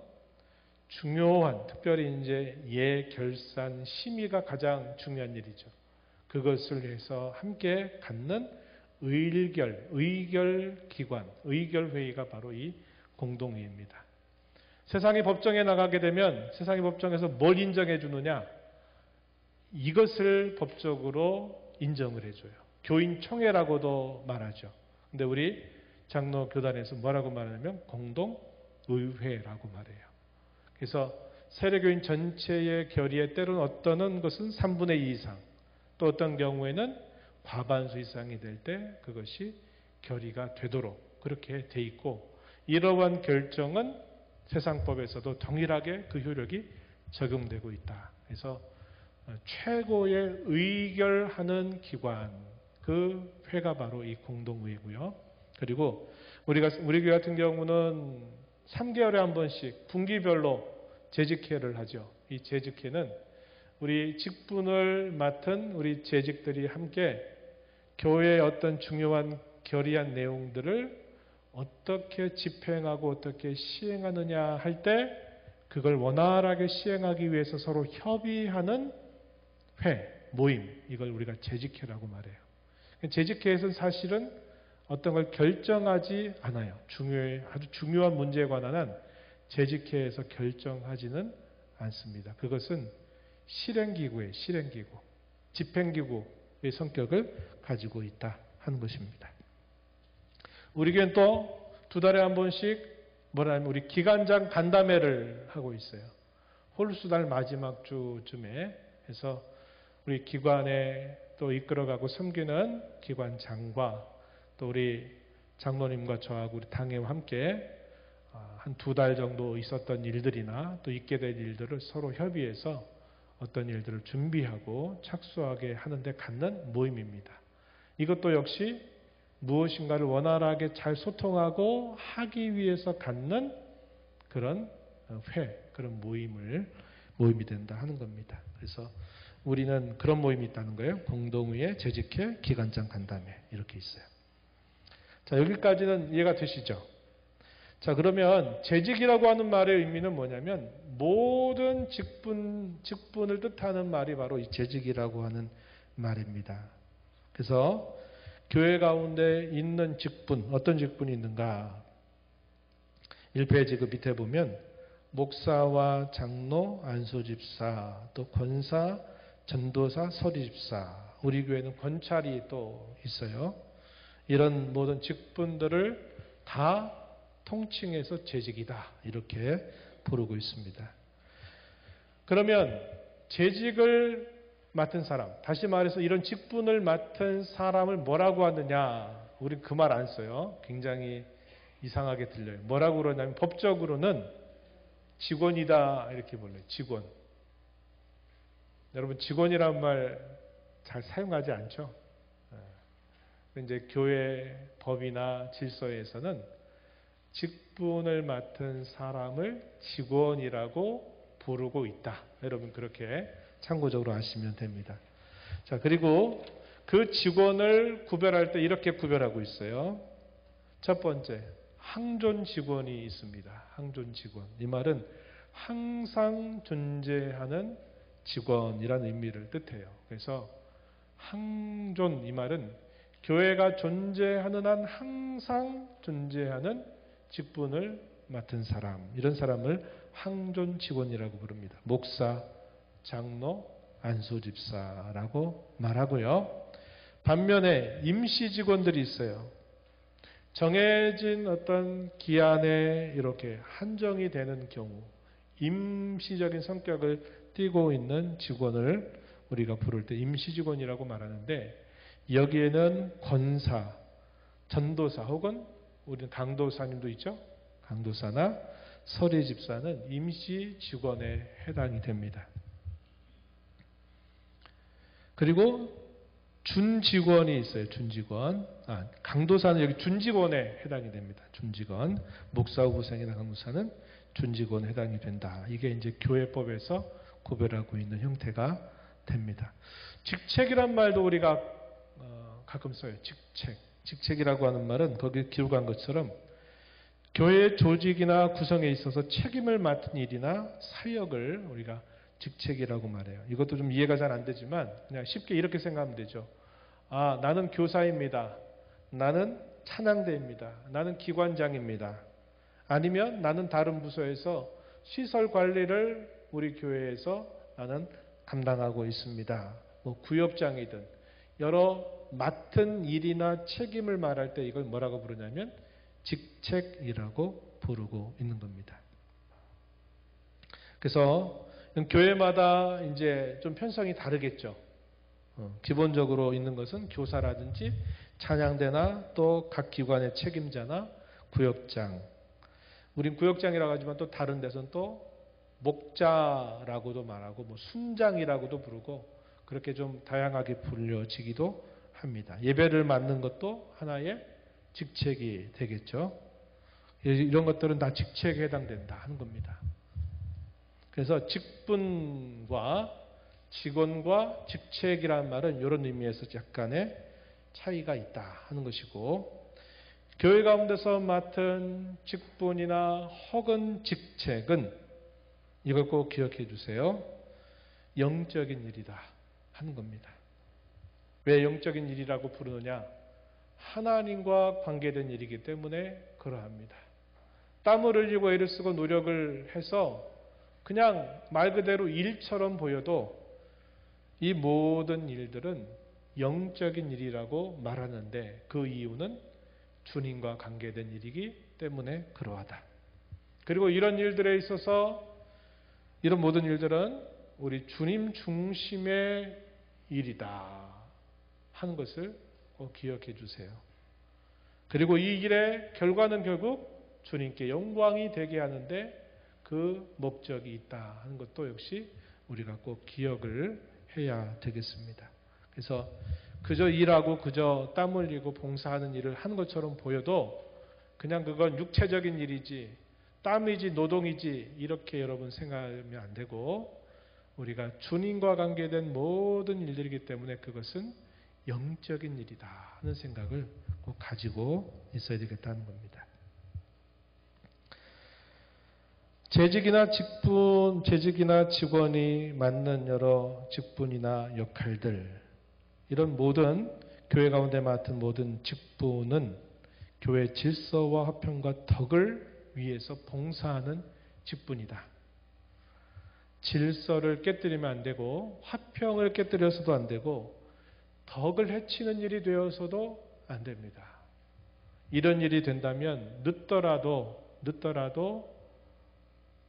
중요한, 특별히 이제 예결산 심의가 가장 중요한 일이죠. 그것을 해서 함께 갖는 의결기관, 의결회의가 바로 이 공동회의입니다. 세상이 법정에 나가게 되면 세상이 법정에서 뭘 인정해 주느냐? 이것을 법적으로 인정을 해줘요. 교인총회라고도 말하죠. 근데 우리 장로교단에서 뭐라고 말하냐면 공동의회라고 말해요. 그래서 세례교인 전체의 결의에 때로는 어떤 것은 3분의 2 이상, 또 어떤 경우에는 과반수 이상이 될 때 그것이 결의가 되도록 그렇게 돼 있고 이러한 결정은 세상법에서도 동일하게 그 효력이 적용되고 있다. 그래서 최고의 의결하는 기관, 그 회가 바로 이 공동의회고요. 그리고 우리 교회 같은 경우는 3개월에 한 번씩 분기별로 재직회를 하죠. 이 재직회는 우리 직분을 맡은 우리 재직들이 함께 교회의 어떤 중요한 결의한 내용들을 어떻게 집행하고 어떻게 시행하느냐 할 때 그걸 원활하게 시행하기 위해서 서로 협의하는 회, 모임, 이걸 우리가 재직회라고 말해요. 재직회에서는 사실은 어떤 걸 결정하지 않아요. 아주 중요한 문제에 관한 한 재직회에서 결정하지는 않습니다. 그것은 실행기구예요. 실행기구. 집행기구의 성격을 가지고 있다 하는 것입니다. 우리 교회는 또 2달에 한 번씩 우리 기관장 간담회를 하고 있어요. 홀수달 마지막 주쯤에 해서 우리 기관에 또 이끌어가고 섬기는 기관장과 또 우리 장로님과 저하고 우리 당회와 함께 한 2달 정도 있었던 일들이나 또 있게 될 일들을 서로 협의해서 어떤 일들을 준비하고 착수하게 하는데 갖는 모임입니다. 이것도 역시 무엇인가를 원활하게 잘 소통하고 하기 위해서 갖는 그런 그런 모임이 된다 하는 겁니다. 그래서 우리는 그런 모임이 있다는 거예요. 공동의회, 재직회, 기관장 간담회 이렇게 있어요. 자, 여기까지는 이해가 되시죠? 자, 그러면 재직이라고 하는 말의 의미는 뭐냐면 모든 직분을 뜻하는 말이 바로 이 재직이라고 하는 말입니다. 그래서 교회 가운데 있는 직분, 어떤 직분이 있는가? 1페이지 그 밑에 보면 목사와 장로, 안수집사, 또 권사, 전도사, 서리집사, 우리 교회는 권찰이 또 있어요. 이런 모든 직분들을 다 통칭해서 재직이다 이렇게 부르고 있습니다. 그러면 재직을 맡은 사람, 다시 말해서 이런 직분을 맡은 사람을 뭐라고 하느냐? 우리 그 말 안 써요. 굉장히 이상하게 들려요. 뭐라고 그러냐면 법적으로는 직원이다 이렇게 불러요. 직원. 여러분 직원이라는 말 잘 사용하지 않죠? 이제 교회 법이나 질서에서는 직분을 맡은 사람을 직원이라고 부르고 있다. 여러분 그렇게 참고적으로 아시면 됩니다. 자, 그리고 그 직원을 구별할 때 이렇게 구별하고 있어요. 첫 번째, 항존 직원이 있습니다. 항존 직원. 이 말은 항상 존재하는 직원이라는 의미를 뜻해요. 그래서 항존 이 말은 교회가 존재하는 한 항상 존재하는 직분을 맡은 사람, 이런 사람을 항존 직원이라고 부릅니다. 목사, 장로, 안수집사라고 말하고요. 반면에 임시 직원들이 있어요. 정해진 어떤 기한에 이렇게 한정이 되는 경우 임시적인 성격을 띠고 있는 직원을 우리가 부를 때 임시 직원이라고 말하는데 여기에는 권사, 전도사 혹은 우리는 강도사님도 있죠. 강도사나 서리집사는 임시 직원에 해당이 됩니다. 그리고 준직원이 있어요. 준직원. 강도사는 여기 준직원에 해당이 됩니다. 준직원. 목사 후보생이나 강도사는 준직원에 해당이 된다. 이게 이제 교회법에서 구별하고 있는 형태가 됩니다. 직책이란 말도 우리가 가끔 써요. 직책. 직책이라고 하는 말은 거기 기록한 것처럼 교회 조직이나 구성에 있어서 책임을 맡은 일이나 사역을 우리가 직책이라고 말해요. 이것도 좀 이해가 잘 안 되지만 그냥 쉽게 이렇게 생각하면 되죠. 나는 교사입니다. 나는 찬양대입니다. 나는 기관장입니다. 아니면 나는 다른 부서에서 시설 관리를 우리 교회에서 나는 감당하고 있습니다. 뭐 구역장이든 여러 맡은 일이나 책임을 말할 때 이걸 뭐라고 부르냐면 직책이라고 부르고 있는 겁니다. 그래서 교회마다 이제 좀 편성이 다르겠죠. 기본적으로 있는 것은 교사라든지 찬양대나 또 각 기관의 책임자나 구역장. 우린 구역장이라고 하지만 또 다른 데서는 또 목자라고도 말하고 뭐 순장이라고도 부르고 그렇게 좀 다양하게 불려지기도 합니다. 예배를 맡는 것도 하나의 직책이 되겠죠. 이런 것들은 다 직책에 해당된다 하는 겁니다. 그래서 직분과 직원과 직책이라는 말은 이런 의미에서 약간의 차이가 있다 하는 것이고 교회 가운데서 맡은 직분이나 혹은 직책은 이걸 꼭 기억해 주세요. 영적인 일이다 하는 겁니다. 왜 영적인 일이라고 부르느냐? 하나님과 관계된 일이기 때문에 그러합니다. 땀을 흘리고 애를 쓰고 노력을 해서 그냥 말 그대로 일처럼 보여도 이 모든 일들은 영적인 일이라고 말하는데 그 이유는 주님과 관계된 일이기 때문에 그러하다. 그리고 이런 일들에 있어서 이런 모든 일들은 우리 주님 중심의 일이다 하는 것을 꼭 기억해 주세요. 그리고 이 일의 결과는 결국 주님께 영광이 되게 하는데 그 목적이 있다 하는 것도 역시 우리가 꼭 기억을 해야 되겠습니다. 그래서 그저 일하고 그저 땀 흘리고 봉사하는 일을 하는 것처럼 보여도 그냥 그건 육체적인 일이지 땀이지 노동이지 이렇게 여러분 생각하면 안 되고 우리가 주님과 관계된 모든 일들이기 때문에 그것은 영적인 일이다 하는 생각을 꼭 가지고 있어야 되겠다는 겁니다. 재직이나 직원이 맡는 여러 직분이나 역할들, 이런 모든 교회 가운데 맡은 모든 직분은 교회 질서와 화평과 덕을 위해서 봉사하는 직분이다. 질서를 깨뜨리면 안 되고 화평을 깨뜨려서도 안 되고 덕을 해치는 일이 되어서도 안 됩니다. 이런 일이 된다면 늦더라도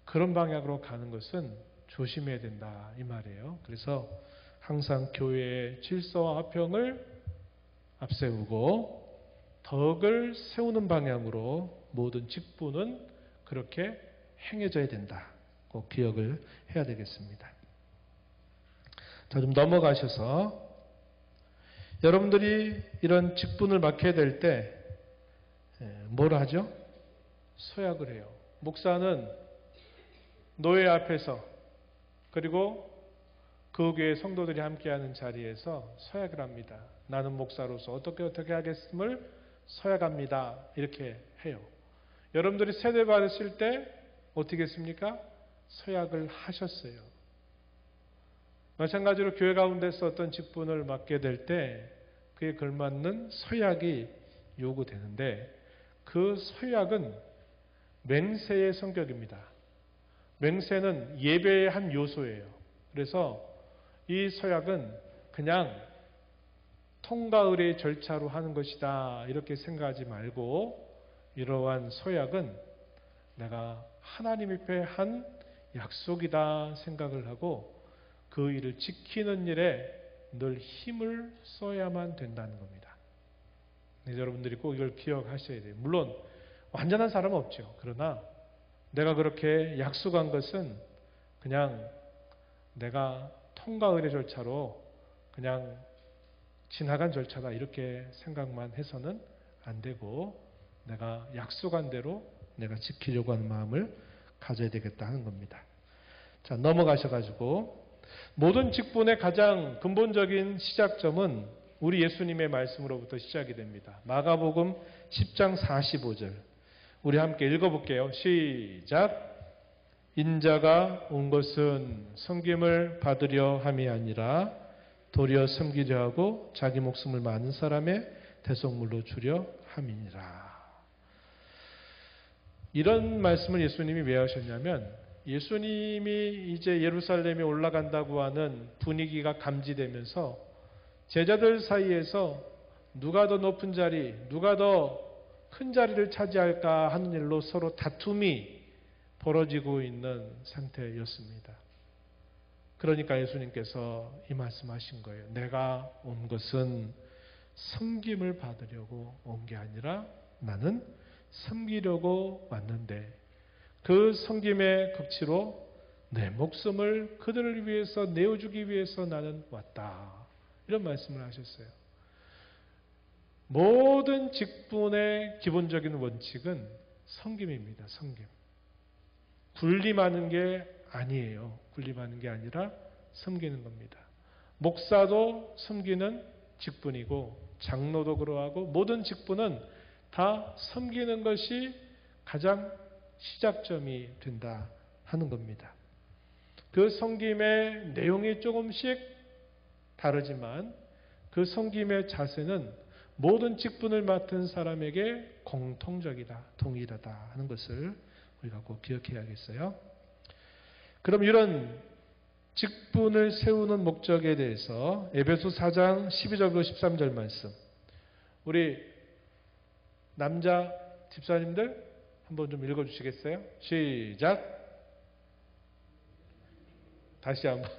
그런 방향으로 가는 것은 조심해야 된다 이 말이에요. 그래서 항상 교회의 질서와 화평을 앞세우고 덕을 세우는 방향으로 모든 직분은 그렇게 행해져야 된다. 꼭 기억을 해야 되겠습니다. 자, 좀 넘어가셔서 여러분들이 이런 직분을 맡게 될 때 뭘 하죠? 서약을 해요. 목사는 노예 앞에서 그리고 그 교회 성도들이 함께하는 자리에서 서약을 합니다. 나는 목사로서 어떻게 하겠음을 서약합니다. 이렇게 해요. 여러분들이 세례 받으실 때 어떻게 했습니까? 서약을 하셨어요. 마찬가지로 교회 가운데서 어떤 직분을 맡게 될 때 그에 걸맞는 서약이 요구되는데 그 서약은 맹세의 성격입니다. 맹세는 예배의 한 요소예요. 그래서 이 서약은 그냥 통과 의례의 절차로 하는 것이다 이렇게 생각하지 말고 이러한 서약은 내가 하나님 앞에 한 약속이다 생각을 하고 그 일을 지키는 일에 늘 힘을 써야만 된다는 겁니다. 네, 여러분들이 꼭 이걸 기억하셔야 돼요. 물론 완전한 사람은 없죠. 그러나 내가 그렇게 약속한 것은 그냥 내가 통과 의례 절차로 그냥 지나간 절차다 이렇게 생각만 해서는 안 되고 내가 약속한 대로 내가 지키려고 하는 마음을 가져야 되겠다 하는 겁니다. 자, 넘어가셔가지고 모든 직분의 가장 근본적인 시작점은 우리 예수님의 말씀으로부터 시작이 됩니다. 마가복음 10장 45절 우리 함께 읽어볼게요. 시작. 인자가 온 것은 섬김을 받으려 함이 아니라 도리어 섬기려 하고 자기 목숨을 많은 사람의 대속물로 주려 함이니라. 이런 말씀을 예수님이 왜 하셨냐면 예수님이 이제 예루살렘에 올라간다고 하는 분위기가 감지되면서 제자들 사이에서 누가 더 높은 자리, 누가 더 큰 자리를 차지할까 하는 일로 서로 다툼이 벌어지고 있는 상태였습니다. 그러니까 예수님께서 이 말씀하신 거예요. 내가 온 것은 섬김을 받으려고 온 게 아니라 나는 섬기려고 왔는데 그 섬김의 극치로 내 목숨을 그들을 위해서 내어주기 위해서 나는 왔다. 이런 말씀을 하셨어요. 모든 직분의 기본적인 원칙은 섬김입니다. 섬김. 군림하는 게 아니에요. 군림하는 게 아니라 섬기는 겁니다. 목사도 섬기는 직분이고 장로도 그러하고 모든 직분은 다 섬기는 것이 가장 시작점이 된다 하는 겁니다. 그 섬김의 내용이 조금씩 다르지만 그 섬김의 자세는 모든 직분을 맡은 사람에게 공통적이다, 동일하다 하는 것을 우리가 꼭 기억해야겠어요. 그럼 이런 직분을 세우는 목적에 대해서 에베소 4장 12절부터 13절 말씀 우리 남자 집사님들 한번 좀 읽어주시겠어요? 시작. 다시 한번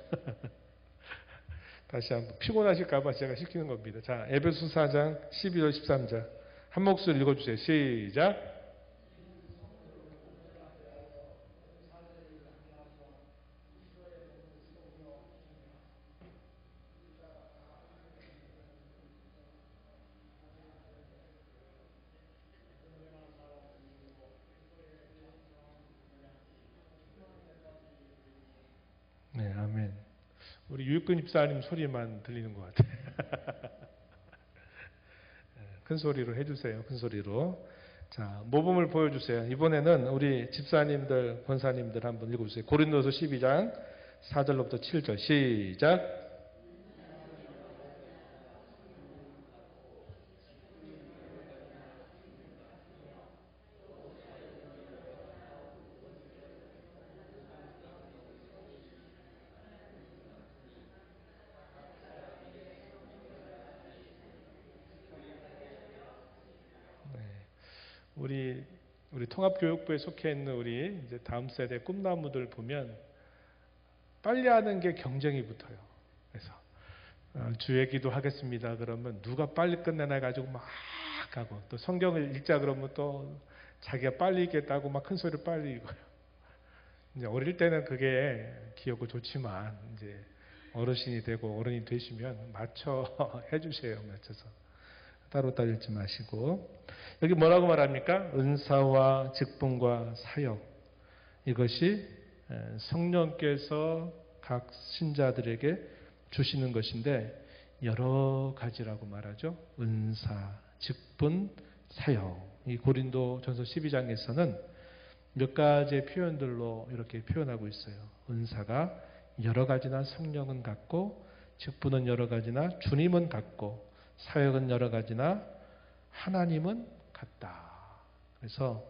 피곤하실까봐 제가 시키는 겁니다. 자, 에베소 4장 12절 13절 한 목소리 읽어주세요. 시작. 네, 아멘. 우리 유익근 집사님 소리만 들리는 것 같아요. 큰 소리로 해주세요. 큰 소리로. 자, 모범을 보여주세요. 이번에는 우리 집사님들, 권사님들 한번 읽어주세요. 고린도서 12장 4절로부터 7절 시작. 우리 통합교육부에 속해 있는 우리 이제 다음 세대 꿈나무들 보면 빨리 하는 게 경쟁이 붙어요. 그래서 주의 기도 하겠습니다. 그러면 누가 빨리 끝내나 가지고 막 하고 또 성경을 읽자 그러면 또 자기가 빨리 읽겠다고 막 큰 소리를 빨리 읽어요. 이제 어릴 때는 그게 귀엽고 좋지만 이제 어르신이 되고 어른이 되시면 맞춰 해주세요. 맞춰서. 따로 읽지 마시고. 여기 뭐라고 말합니까? 은사와 직분과 사역. 이것이 성령께서 각 신자들에게 주시는 것인데 여러 가지라고 말하죠. 은사, 직분, 사역. 이 고린도 전서 12장에서는 몇 가지의 표현들로 이렇게 표현하고 있어요. 은사가 여러 가지나 성령은 같고, 직분은 여러 가지나 주님은 같고, 사역은 여러 가지나 하나님은 같다. 그래서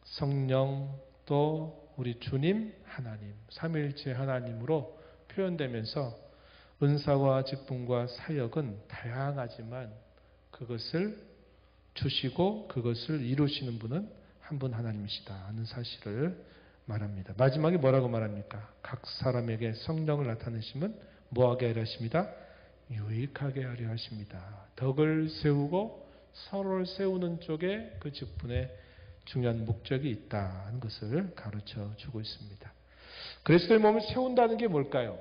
성령 또 우리 주님 하나님, 삼위일체 하나님으로 표현되면서 은사와 직분과 사역은 다양하지만 그것을 주시고 그것을 이루시는 분은 한 분 하나님이시다 하는 사실을 말합니다. 마지막에 뭐라고 말합니까? 각 사람에게 성령을 나타내시면 뭐하게 하려 하십니다? 유익하게 하려 하십니다. 덕을 세우고 서로를 세우는 쪽에 그 직분에 중요한 목적이 있다는 것을 가르쳐 주고 있습니다. 그리스도의 몸을 세운다는 게 뭘까요?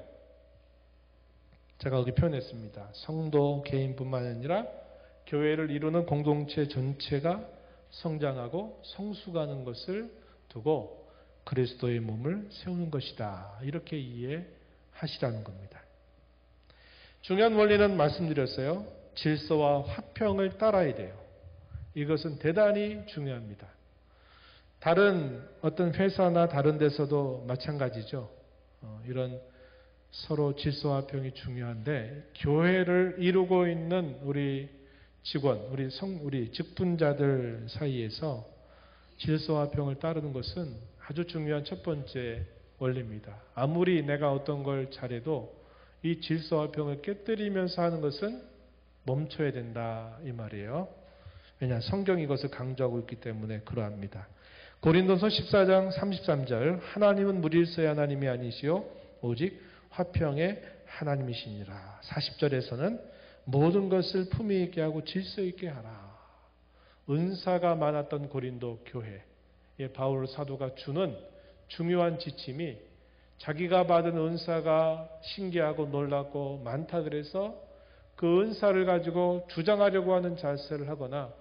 제가 여기 표현했습니다. 성도 개인뿐만 아니라 교회를 이루는 공동체 전체가 성장하고 성숙하는 것을 두고 그리스도의 몸을 세우는 것이다. 이렇게 이해하시라는 겁니다. 중요한 원리는 말씀드렸어요. 질서와 화평을 따라야 돼요. 이것은 대단히 중요합니다. 다른 어떤 회사나 다른 데서도 마찬가지죠. 이런 서로 질서와 화평이 중요한데 교회를 이루고 있는 우리 직원, 우리 직분자들 사이에서 질서와 화평을 따르는 것은 아주 중요한 첫 번째 원리입니다. 아무리 내가 어떤 걸 잘해도 이 질서와 화평을 깨뜨리면서 하는 것은 멈춰야 된다 이 말이에요. 왜냐 성경이 이것을 강조하고 있기 때문에 그러합니다. 고린도서 14장 33절 하나님은 무질서의 하나님이 아니시오 오직 화평의 하나님이시니라. 40절에서는 모든 것을 품위 있게 하고 질서 있게 하라. 은사가 많았던 고린도 교회에 바울 사도가 주는 중요한 지침이 자기가 받은 은사가 신기하고 놀랍고 많다 그래서 그 은사를 가지고 주장하려고 하는 자세를 하거나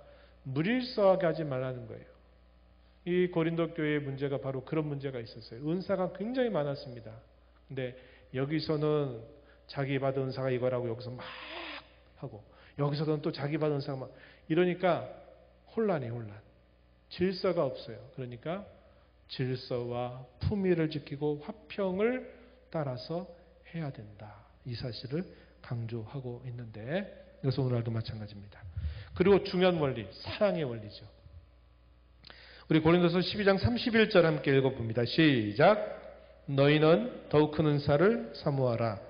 무질서하게 하지 말라는 거예요. 이 고린도 교회의 문제가 바로 그런 문제가 있었어요. 은사가 굉장히 많았습니다. 근데 여기서는 자기 받은 은사가 이거라고 여기서 막 하고 여기서는 또 자기 받은 은사가 막 이러니까 혼란. 질서가 없어요. 그러니까 질서와 품위를 지키고 화평을 따라서 해야 된다. 이 사실을 강조하고 있는데 이것은 오늘도 마찬가지입니다. 그리고 중요한 원리, 사랑의 원리죠. 우리 고린도서 12장 31절 함께 읽어봅니다. 시작. 너희는 더욱 큰 은사를 사모하라.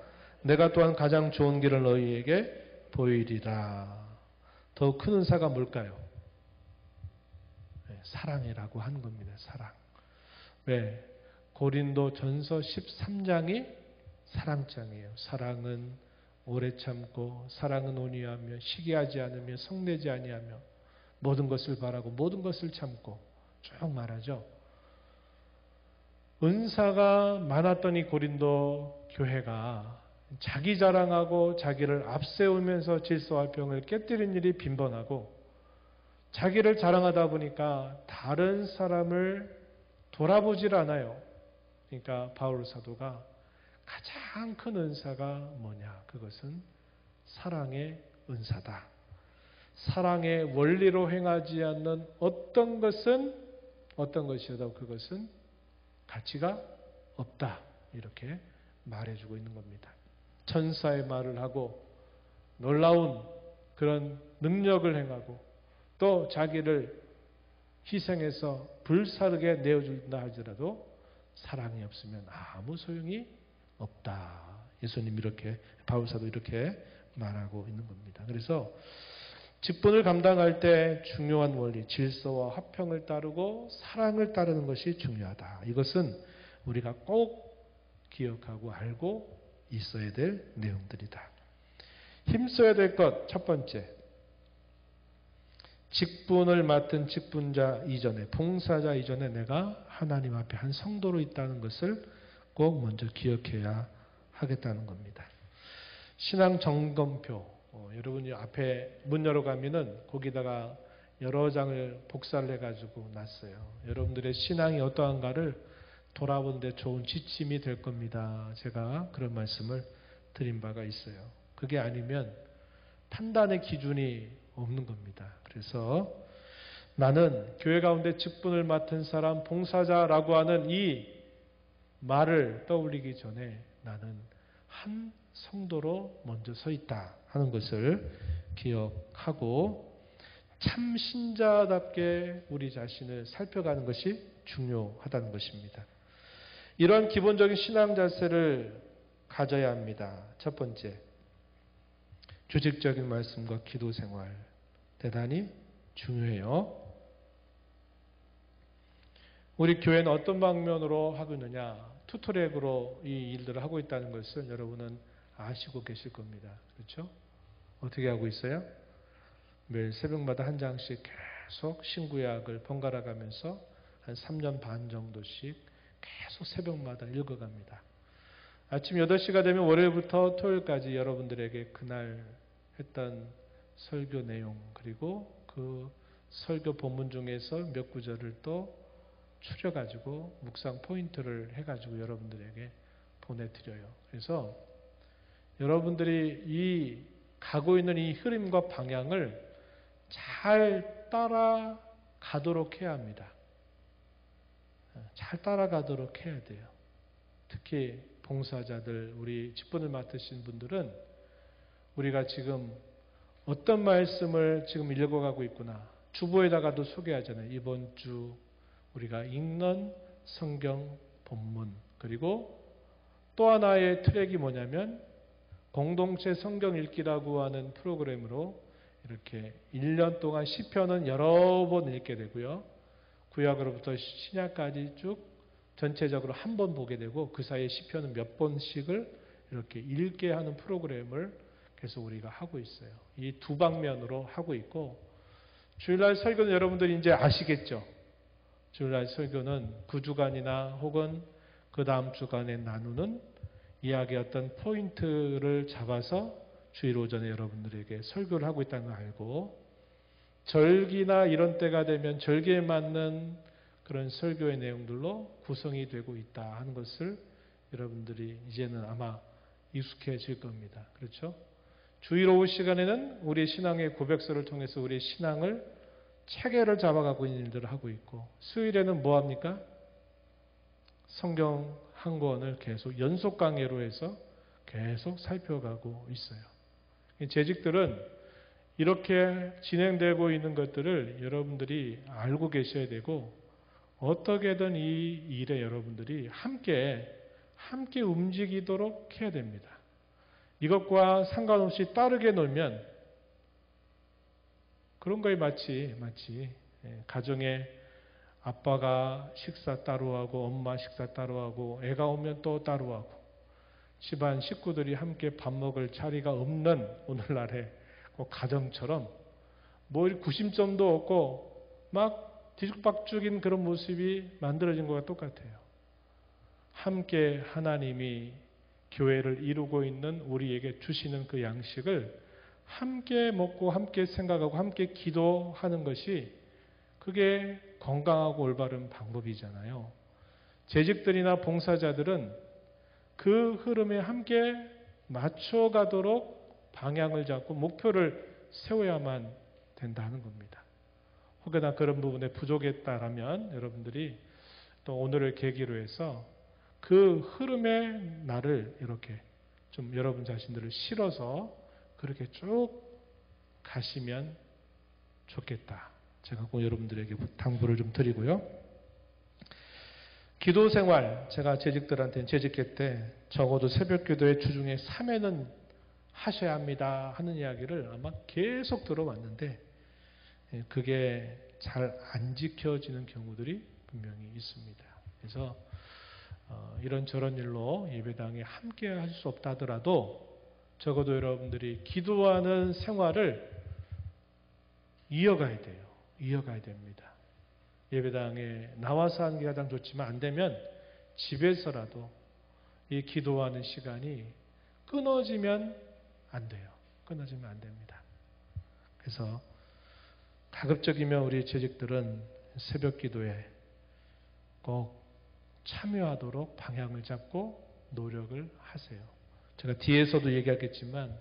내가 또한 가장 좋은 길을 너희에게 보이리라. 더욱 큰 은사가 뭘까요? 사랑이라고 하는 겁니다. 사랑. 왜? 고린도 전서 13장이 사랑장이에요. 사랑은 오래 참고 사랑은 온유하며 시기하지 않으며 성내지 아니하며 모든 것을 바라고 모든 것을 참고 쭉 말하죠. 은사가 많았던 이 고린도 교회가 자기 자랑하고 자기를 앞세우면서 질서와 평을 깨뜨린 일이 빈번하고 자기를 자랑하다 보니까 다른 사람을 돌아보질 않아요. 그러니까 바울 사도가 가장 큰 은사가 뭐냐? 그것은 사랑의 은사다. 사랑의 원리로 행하지 않는 어떤 것이어도 그것은 가치가 없다. 이렇게 말해주고 있는 겁니다. 천사의 말을 하고 놀라운 그런 능력을 행하고 또 자기를 희생해서 불사르게 내어준다 하더라도 사랑이 없으면 아무 소용이 없다. 예수님 이렇게, 바울사도 이렇게 말하고 있는 겁니다. 그래서 직분을 감당할 때 중요한 원리, 질서와 화평을 따르고 사랑을 따르는 것이 중요하다. 이것은 우리가 꼭 기억하고 알고 있어야 될 내용들이다. 힘써야 될 것, 첫 번째. 직분을 맡은 직분자 이전에, 봉사자 이전에 내가 하나님 앞에 한 성도로 있다는 것을 꼭 먼저 기억해야 하겠다는 겁니다. 신앙 점검표, 여러분이 앞에 문 열어가면은 거기다가 여러 장을 복사를 해가지고 놨어요. 여러분들의 신앙이 어떠한가를 돌아보는 데 좋은 지침이 될 겁니다. 제가 그런 말씀을 드린 바가 있어요. 그게 아니면 판단의 기준이 없는 겁니다. 그래서 나는 교회 가운데 직분을 맡은 사람, 봉사자라고 하는 이 말을 떠올리기 전에 나는 한 성도로 먼저 서 있다 하는 것을 기억하고 참 신자답게 우리 자신을 살펴가는 것이 중요하다는 것입니다. 이런 기본적인 신앙 자세를 가져야 합니다. 첫 번째, 조직적인 말씀과 기도 생활 대단히 중요해요. 우리 교회는 어떤 방면으로 하고 있느냐, 투트랙으로 이 일들을 하고 있다는 것을 여러분은 아시고 계실 겁니다. 그렇죠? 어떻게 하고 있어요? 매일 새벽마다 한 장씩 계속 신구약을 번갈아 가면서 한 3년 반 정도씩 계속 새벽마다 읽어갑니다. 아침 8시가 되면 월요일부터 토요일까지 여러분들에게 그날 했던 설교 내용, 그리고 그 설교 본문 중에서 몇 구절을 또 추려가지고 묵상 포인트를 해가지고 여러분들에게 보내드려요. 그래서 여러분들이 이 가고 있는 이 흐름과 방향을 잘 따라가도록 해야 합니다. 잘 따라가도록 해야 돼요. 특히 봉사자들, 우리 직분을 맡으신 분들은 우리가 지금 어떤 말씀을 지금 읽어가고 있구나. 주보에다가도 소개하잖아요. 이번 주 우리가 읽는 성경 본문, 그리고 또 하나의 트랙이 뭐냐면 공동체 성경 읽기라고 하는 프로그램으로 이렇게 1년 동안 시편은 여러 번 읽게 되고요. 구약으로부터 신약까지 쭉 전체적으로 한 번 보게 되고 그 사이에 시편은 몇 번씩을 이렇게 읽게 하는 프로그램을 계속 우리가 하고 있어요. 이 두 방면으로 하고 있고, 주일날 설교는 여러분들이 이제 아시겠죠? 주일날 설교는 그 주간이나 혹은 그 다음 주간에 나누는 이야기의 어떤 포인트를 잡아서 주일 오전에 여러분들에게 설교를 하고 있다는 걸 알고, 절기나 이런 때가 되면 절기에 맞는 그런 설교의 내용들로 구성이 되고 있다 하는 것을 여러분들이 이제는 아마 익숙해질 겁니다. 그렇죠? 주일 오후 시간에는 우리의 신앙의 고백서를 통해서 우리의 신앙을 체계를 잡아가고 있는 일들을 하고 있고, 수요일에는 뭐 합니까? 성경 한 권을 계속 연속 강해로 해서 계속 살펴가고 있어요. 재직들은 이렇게 진행되고 있는 것들을 여러분들이 알고 계셔야 되고, 어떻게든 이 일에 여러분들이 함께 움직이도록 해야 됩니다. 이것과 상관없이 따르게 놀면 그런 거에 마치 가정에 아빠가 식사 따로 하고 엄마 식사 따로 하고 애가 오면 또 따로 하고 집안 식구들이 함께 밥 먹을 자리가 없는 오늘날의 가정처럼 뭐 구심점도 없고 막 뒤죽박죽인 그런 모습이 만들어진 것과 똑같아요. 함께 하나님이 교회를 이루고 있는 우리에게 주시는 그 양식을 함께 먹고 함께 생각하고 함께 기도하는 것이 그게 건강하고 올바른 방법이잖아요. 재직들이나 봉사자들은 그 흐름에 함께 맞춰가도록 방향을 잡고 목표를 세워야만 된다는 겁니다. 혹여나 그런 부분에 부족했다라면 여러분들이 또 오늘을 계기로 해서 그 흐름에 나를 이렇게 좀 여러분 자신들을 실어서 그렇게 쭉 가시면 좋겠다. 제가 꼭 여러분들에게 당부를 좀 드리고요. 기도 생활, 제가 재직들한테는 재직회 때 적어도 새벽 기도의 주중에 3회는 하셔야 합니다 하는 이야기를 아마 계속 들어왔는데 그게 잘 안 지켜지는 경우들이 분명히 있습니다. 그래서 이런저런 일로 예배당에 함께 할 수 없다 하더라도 적어도 여러분들이 기도하는 생활을 이어가야 돼요. 이어가야 됩니다. 예배당에 나와서 하는 게 가장 좋지만 안 되면 집에서라도 이 기도하는 시간이 끊어지면 안 돼요. 끊어지면 안 됩니다. 그래서 가급적이면 우리 재직들은 새벽 기도에 꼭 참여하도록 방향을 잡고 노력을 하세요. 제가 뒤에서도 얘기하겠지만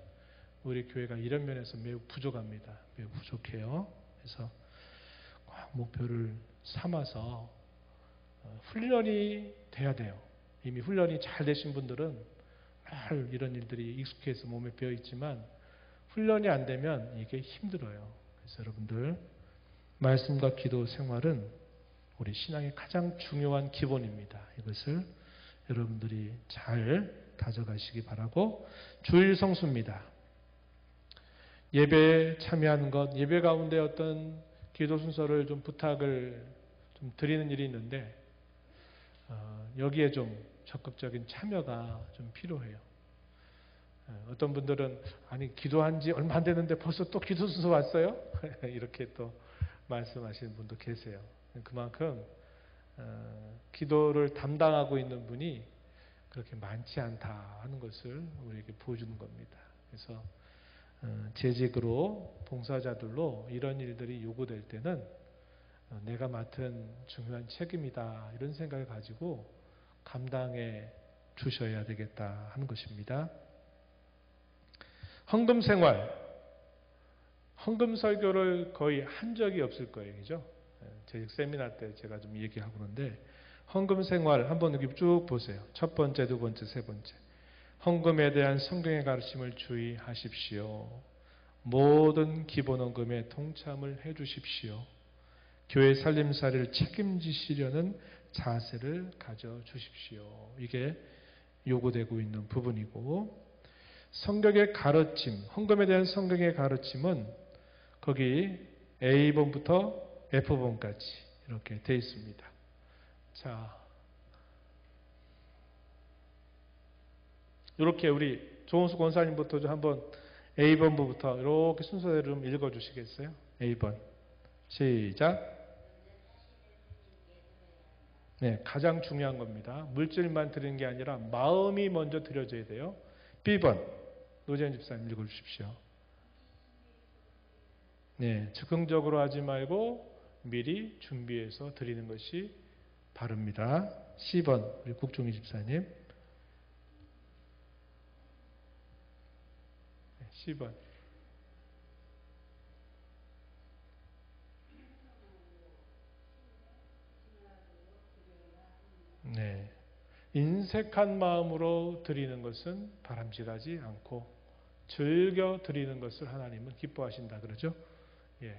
우리 교회가 이런 면에서 매우 부족합니다. 매우 부족해요. 그래서 꼭 목표를 삼아서 훈련이 돼야 돼요. 이미 훈련이 잘 되신 분들은 늘 이런 일들이 익숙해서 몸에 배어 있지만 훈련이 안 되면 이게 힘들어요. 그래서 여러분들 말씀과 기도 생활은 우리 신앙의 가장 중요한 기본입니다. 이것을 여러분들이 잘 다져가시기 바라고 주일 성수입니다. 예배에 참여하는 것, 예배 가운데 어떤 기도 순서를 좀 부탁을 좀 드리는 일이 있는데 여기에 좀 적극적인 참여가 좀 필요해요. 어떤 분들은 아니 기도한 지 얼마 안 됐는데 벌써 또 기도 순서 왔어요? 이렇게 또 말씀하시는 분도 계세요. 그만큼 기도를 담당하고 있는 분이 그렇게 많지 않다 하는 것을 우리에게 보여주는 겁니다. 그래서 재직으로 봉사자들로 이런 일들이 요구될 때는 내가 맡은 중요한 책임이다 이런 생각을 가지고 감당해 주셔야 되겠다 하는 것입니다. 헌금 생활, 헌금 설교를 거의 한 적이 없을 거예요. 그죠? 재직 세미나 때 제가 좀 얘기하고 그러는데 헌금 생활 한번 여기 쭉 보세요. 첫 번째, 두 번째, 세 번째. 헌금에 대한 성경의 가르침을 주의하십시오. 모든 기본 헌금에 동참을 해 주십시오. 교회 살림살이를 책임지시려는 자세를 가져 주십시오. 이게 요구되고 있는 부분이고 성경의 가르침, 헌금에 대한 성경의 가르침은 거기 A번부터 F번까지 이렇게 되어 있습니다. 자, 이렇게 우리 조은수 권사님부터 좀 한번 A번부터 이렇게 순서대로 좀 읽어주시겠어요? A번. 시작. 네, 가장 중요한 겁니다. 물질만 드리는 게 아니라 마음이 먼저 드려져야 돼요. B번. 노재현 집사님 읽어주십시오. 네, 즉흥적으로 하지 말고 미리 준비해서 드리는 것이 바릅니다. C번. 우리 국종희 집사님. 네, C번. 네. 인색한 마음으로 드리는 것은 바람직하지 않고 즐겨 드리는 것을 하나님은 기뻐하신다 그러죠. 예.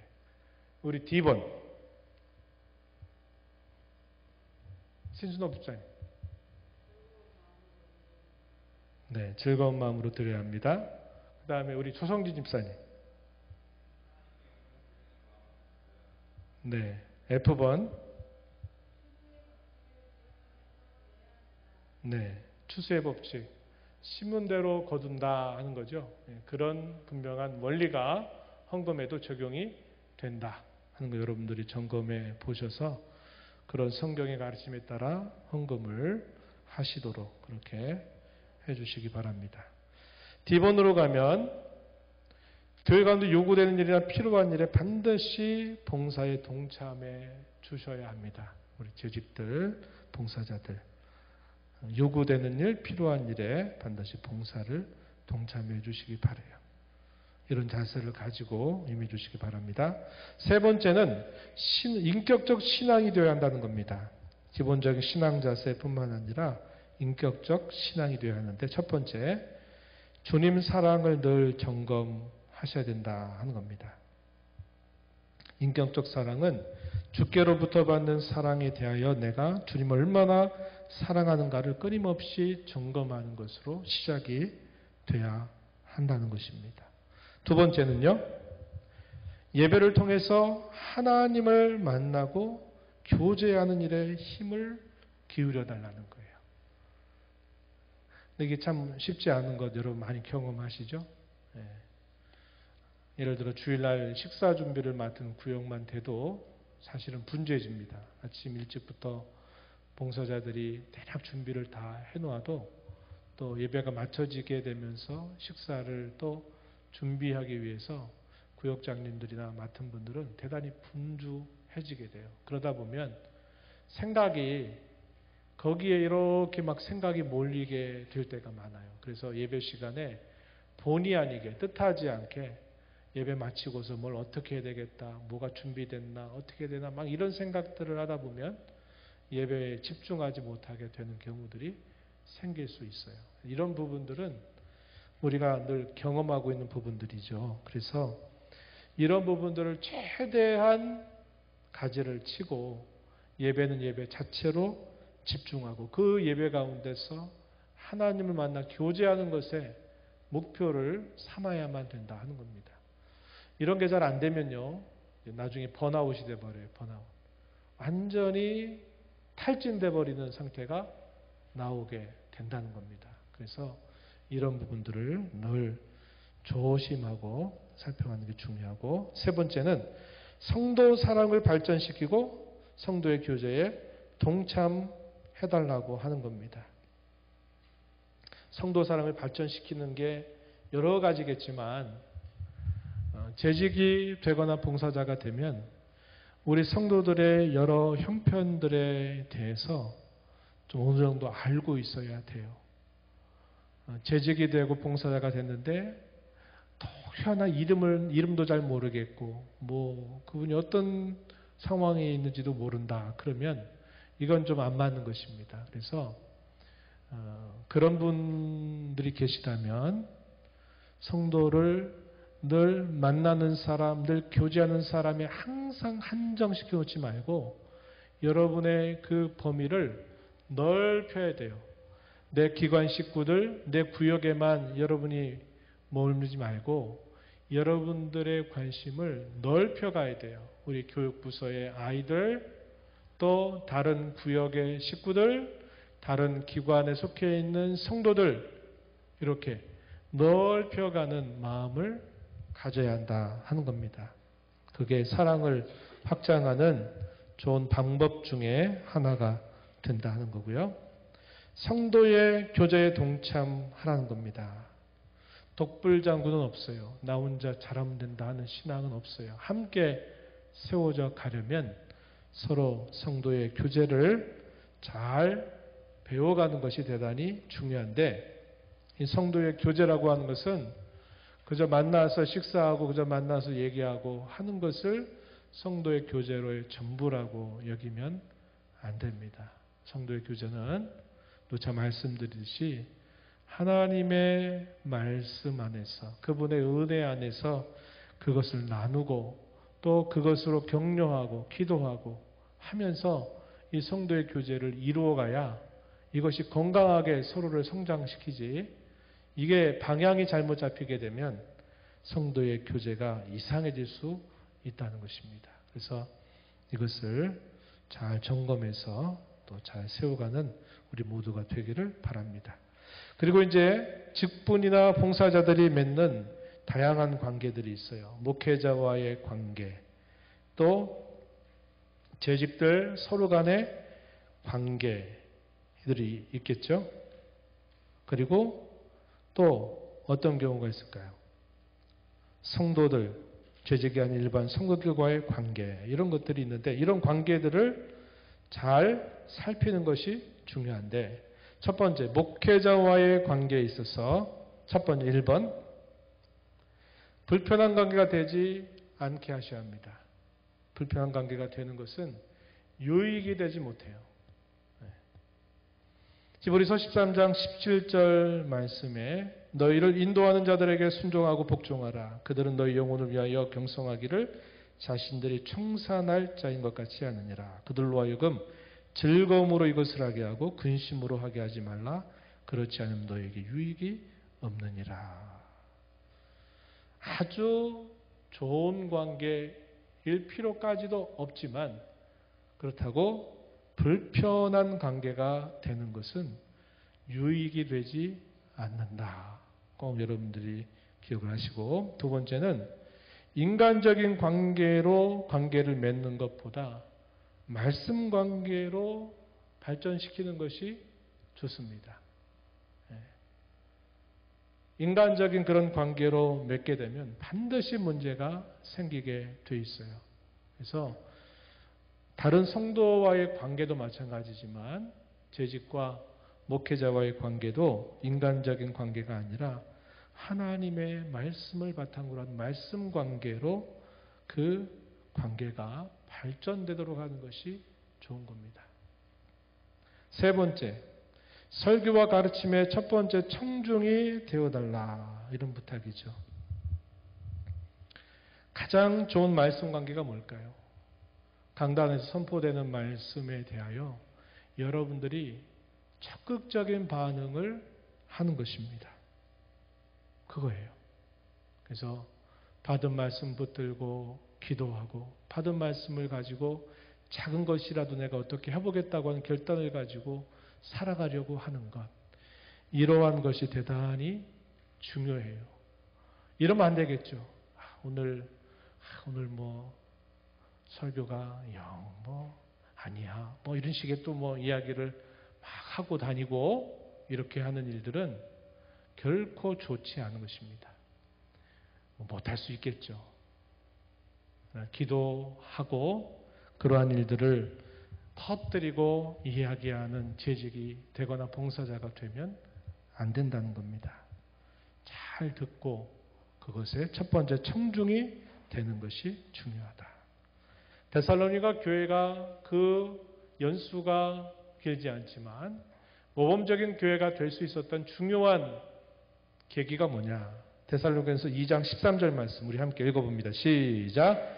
우리 D번. 신순호 집사님. 네, 즐거운 마음으로 드려야 합니다. 그 다음에 우리 조성진 집사님. 네, F번. 네, 추수의 법칙. 심은 대로 거둔다 하는 거죠. 그런 분명한 원리가 헌금에도 적용이 된다 하는 거 여러분들이 점검해 보셔서 그런 성경의 가르침에 따라 헌금을 하시도록 그렇게 해주시기 바랍니다. D번으로 가면 교회 가운데 요구되는 일이나 필요한 일에 반드시 봉사에 동참해 주셔야 합니다. 우리 재직들, 봉사자들. 요구되는 일, 필요한 일에 반드시 봉사를 동참해 주시기 바라요. 이런 자세를 가지고 임해 주시기 바랍니다. 세 번째는 인격적 신앙이 되어야 한다는 겁니다. 기본적인 신앙 자세뿐만 아니라 인격적 신앙이 되어야 하는데, 첫 번째, 주님 사랑을 늘 점검하셔야 된다 하는 겁니다. 인격적 사랑은 주께로부터 받는 사랑에 대하여 내가 주님을 얼마나 사랑하는가를 끊임없이 점검하는 것으로 시작이 돼야 한다는 것입니다. 두 번째는요, 예배를 통해서 하나님을 만나고 교제하는 일에 힘을 기울여 달라는 거예요. 근데 이게 참 쉽지 않은 것 여러분 많이 경험하시죠? 예. 예를 들어 주일날 식사 준비를 맡은 구역만 돼도 사실은 분주해집니다. 아침 일찍부터 봉사자들이 대략 준비를 다 해놓아도 또 예배가 맞춰지게 되면서 식사를 또 준비하기 위해서 구역장님들이나 맡은 분들은 대단히 분주해지게 돼요. 그러다 보면 생각이 거기에 이렇게 막 생각이 몰리게 될 때가 많아요. 그래서 예배 시간에 본의 아니게 뜻하지 않게 예배 마치고서 뭘 어떻게 해야 되겠다, 뭐가 준비됐나, 어떻게 되나 막 이런 생각들을 하다 보면 예배에 집중하지 못하게 되는 경우들이 생길 수 있어요. 이런 부분들은 우리가 늘 경험하고 있는 부분들이죠. 그래서 이런 부분들을 최대한 가지를 치고 예배는 예배 자체로 집중하고 그 예배 가운데서 하나님을 만나 교제하는 것에 목표를 삼아야만 된다 하는 겁니다. 이런 게 잘 안 되면요, 나중에 번아웃이 돼버려요. 번아웃. 완전히 탈진돼 버리는 상태가 나오게 된다는 겁니다. 그래서 이런 부분들을 늘 조심하고 살펴가는 게 중요하고, 세 번째는 성도 사랑을 발전시키고 성도의 교제에 동참해달라고 하는 겁니다. 성도 사랑을 발전시키는 게 여러 가지겠지만 재직이 되거나 봉사자가 되면 우리 성도들의 여러 형편들에 대해서 좀 어느 정도 알고 있어야 돼요. 재직이 되고 봉사자가 됐는데 또 희한한 이름도 잘 모르겠고 뭐 그분이 어떤 상황에 있는지도 모른다. 그러면 이건 좀 안 맞는 것입니다. 그래서 그런 분들이 계시다면 성도를 늘 만나는 사람, 늘 교제하는 사람에 항상 한정시켜 놓지 말고 여러분의 그 범위를 넓혀야 돼요. 내 기관 식구들, 내 구역에만 여러분이 머물지 말고 여러분들의 관심을 넓혀가야 돼요. 우리 교육부서의 아이들, 또 다른 구역의 식구들, 다른 기관에 속해 있는 성도들, 이렇게 넓혀가는 마음을 가져야 한다 하는 겁니다. 그게 사랑을 확장하는 좋은 방법 중에 하나가 된다 하는 거고요. 성도의 교제에 동참하라는 겁니다. 독불장군은 없어요. 나 혼자 잘하면 된다 하는 신앙은 없어요. 함께 세워져 가려면 서로 성도의 교제를 잘 배워가는 것이 대단히 중요한데, 이 성도의 교제라고 하는 것은 그저 만나서 식사하고 그저 만나서 얘기하고 하는 것을 성도의 교제로의 전부라고 여기면 안 됩니다. 성도의 교제는 누차 말씀드리듯이 하나님의 말씀 안에서, 그분의 은혜 안에서 그것을 나누고 또 그것으로 격려하고 기도하고 하면서 이 성도의 교제를 이루어가야 이것이 건강하게 서로를 성장시키지, 이게 방향이 잘못 잡히게 되면 성도의 교제가 이상해질 수 있다는 것입니다. 그래서 이것을 잘 점검해서 또 잘 세워가는 우리 모두가 되기를 바랍니다. 그리고 이제 직분이나 봉사자들이 맺는 다양한 관계들이 있어요. 목회자와의 관계, 또 재직들 서로 간의 관계들이 있겠죠. 그리고 또 어떤 경우가 있을까요? 성도들, 재직이 아닌 일반 성도들과의 관계, 이런 것들이 있는데 이런 관계들을 잘 살피는 것이 중요한데, 첫 번째, 목회자와의 관계에 있어서 첫 번째 1번, 불편한 관계가 되지 않게 하셔야 합니다. 불편한 관계가 되는 것은 유익이 되지 못해요. 히브리서 13장 17절 말씀에 너희를 인도하는 자들에게 순종하고 복종하라. 그들은 너희 영혼을 위하여 경성하기를 자신들이 청산할 자인 것 같이 하느니라. 그들로 하여금 즐거움으로 이것을 하게 하고 근심으로 하게 하지 말라. 그렇지 않으면 너에게 유익이 없느니라. 아주 좋은 관계일 필요까지도 없지만 그렇다고 불편한 관계가 되는 것은 유익이 되지 않는다. 꼭 여러분들이 기억을 하시고, 두 번째는 인간적인 관계로 관계를 맺는 것보다 말씀 관계로 발전시키는 것이 좋습니다. 인간적인 그런 관계로 맺게 되면 반드시 문제가 생기게 돼 있어요. 그래서 다른 성도와의 관계도 마찬가지지만 재직과 목회자와의 관계도 인간적인 관계가 아니라 하나님의 말씀을 바탕으로 한 말씀 관계로 그 관계가 발전되도록 하는 것이 좋은 겁니다. 세 번째, 설교와 가르침의 첫 번째 청중이 되어달라. 이런 부탁이죠. 가장 좋은 말씀 관계가 뭘까요? 강단에서 선포되는 말씀에 대하여 여러분들이 적극적인 반응을 하는 것입니다. 그거예요. 그래서 받은 말씀 붙들고 기도하고 받은 말씀을 가지고 작은 것이라도 내가 어떻게 해보겠다고 하는 결단을 가지고 살아가려고 하는 것. 이러한 것이 대단히 중요해요. 이러면 안 되겠죠. 오늘 설교가 아니야. 이런 식의 또 이야기를 막 하고 다니고 이렇게 하는 일들은 결코 좋지 않은 것입니다. 못할 수 있겠죠. 기도하고 그러한 일들을 터뜨리고 이야기하는 재직이 되거나 봉사자가 되면 안 된다는 겁니다. 잘 듣고 그것의 첫 번째 청중이 되는 것이 중요하다. 데살로니가 교회가 그 연수가 길지 않지만 모범적인 교회가 될 수 있었던 중요한 계기가 뭐냐? 데살로니가서 2장 13절 말씀 우리 함께 읽어봅니다. 시작.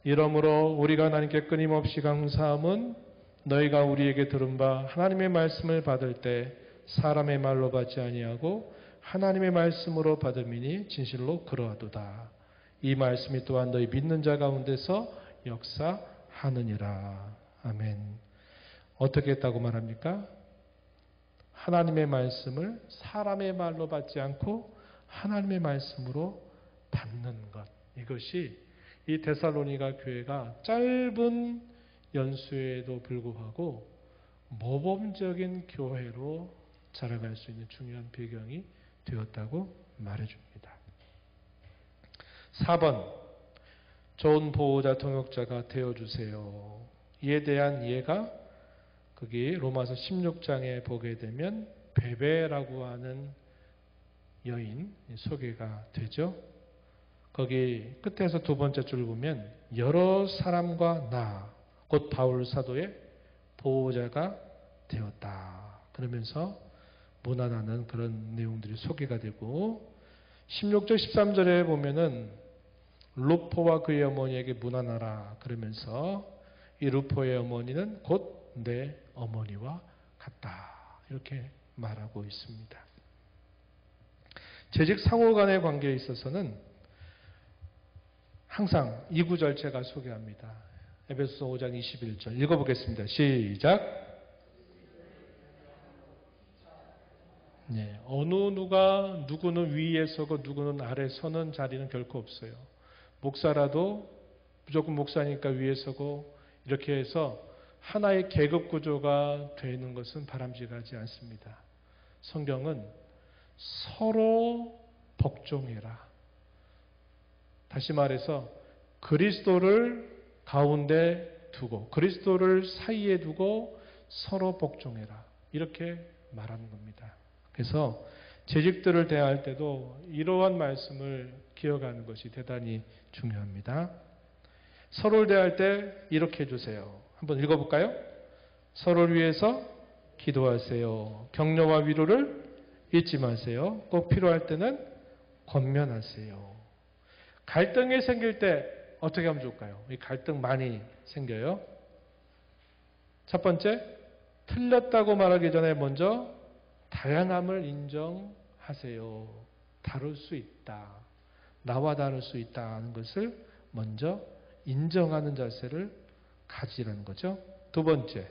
이러므로 우리가 하나님께 끊임없이 감사함은 너희가 우리에게 들은 바 하나님의 말씀을 받을 때 사람의 말로 받지 아니하고 하나님의 말씀으로 받음이니 진실로 그러하도다. 이 말씀이 또한 너희 믿는 자 가운데서 역사하느니라. 아멘. 어떻게 했다고 말합니까? 하나님의 말씀을 사람의 말로 받지 않고 하나님의 말씀으로 받는 것. 이것이 이 데살로니가 교회가 짧은 연수에도 불구하고 모범적인 교회로 자라갈 수 있는 중요한 배경이 되었다고 말해줍니다. 4번, 좋은 보호자, 동역자가 되어주세요. 이에 대한 이해가 거기 로마서 16장에 보게 되면 베베라고 하는 여인 소개가 되죠. 거기 끝에서 두 번째 줄 보면 여러 사람과 나, 곧 바울 사도의 보호자가 되었다. 그러면서 무난하는 그런 내용들이 소개가 되고 16절 13절에 보면은 루포와 그의 어머니에게 문안하라 그러면서 이 루포의 어머니는 곧 내 어머니와 같다. 이렇게 말하고 있습니다. 재직 상호 간의 관계에 있어서는 항상 이 구절 제가 소개합니다. 에베소서 5장 21절 읽어보겠습니다. 시작. 네, 누구는 위에 서고 누구는 아래 서는 자리는 결코 없어요. 목사라도 무조건 목사니까 위에 서고 이렇게 해서 하나의 계급 구조가 되는 것은 바람직하지 않습니다. 성경은 서로 복종해라. 다시 말해서 그리스도를 가운데 두고 그리스도를 사이에 두고 서로 복종해라. 이렇게 말하는 겁니다. 그래서 재직들을 대할 때도 이러한 말씀을 기억하는 것이 대단히 중요합니다. 서로를 대할 때 이렇게 해주세요. 한번 읽어볼까요? 서로를 위해서 기도하세요. 격려와 위로를 잊지 마세요. 꼭 필요할 때는 권면하세요. 갈등이 생길 때 어떻게 하면 좋을까요? 이 갈등 많이 생겨요. 첫 번째, 틀렸다고 말하기 전에 먼저 다양함을 인정하세요. 다를 수 있다. 나와 다를 수 있다는 것을 먼저 인정하는 자세를 가지라는 거죠. 두 번째,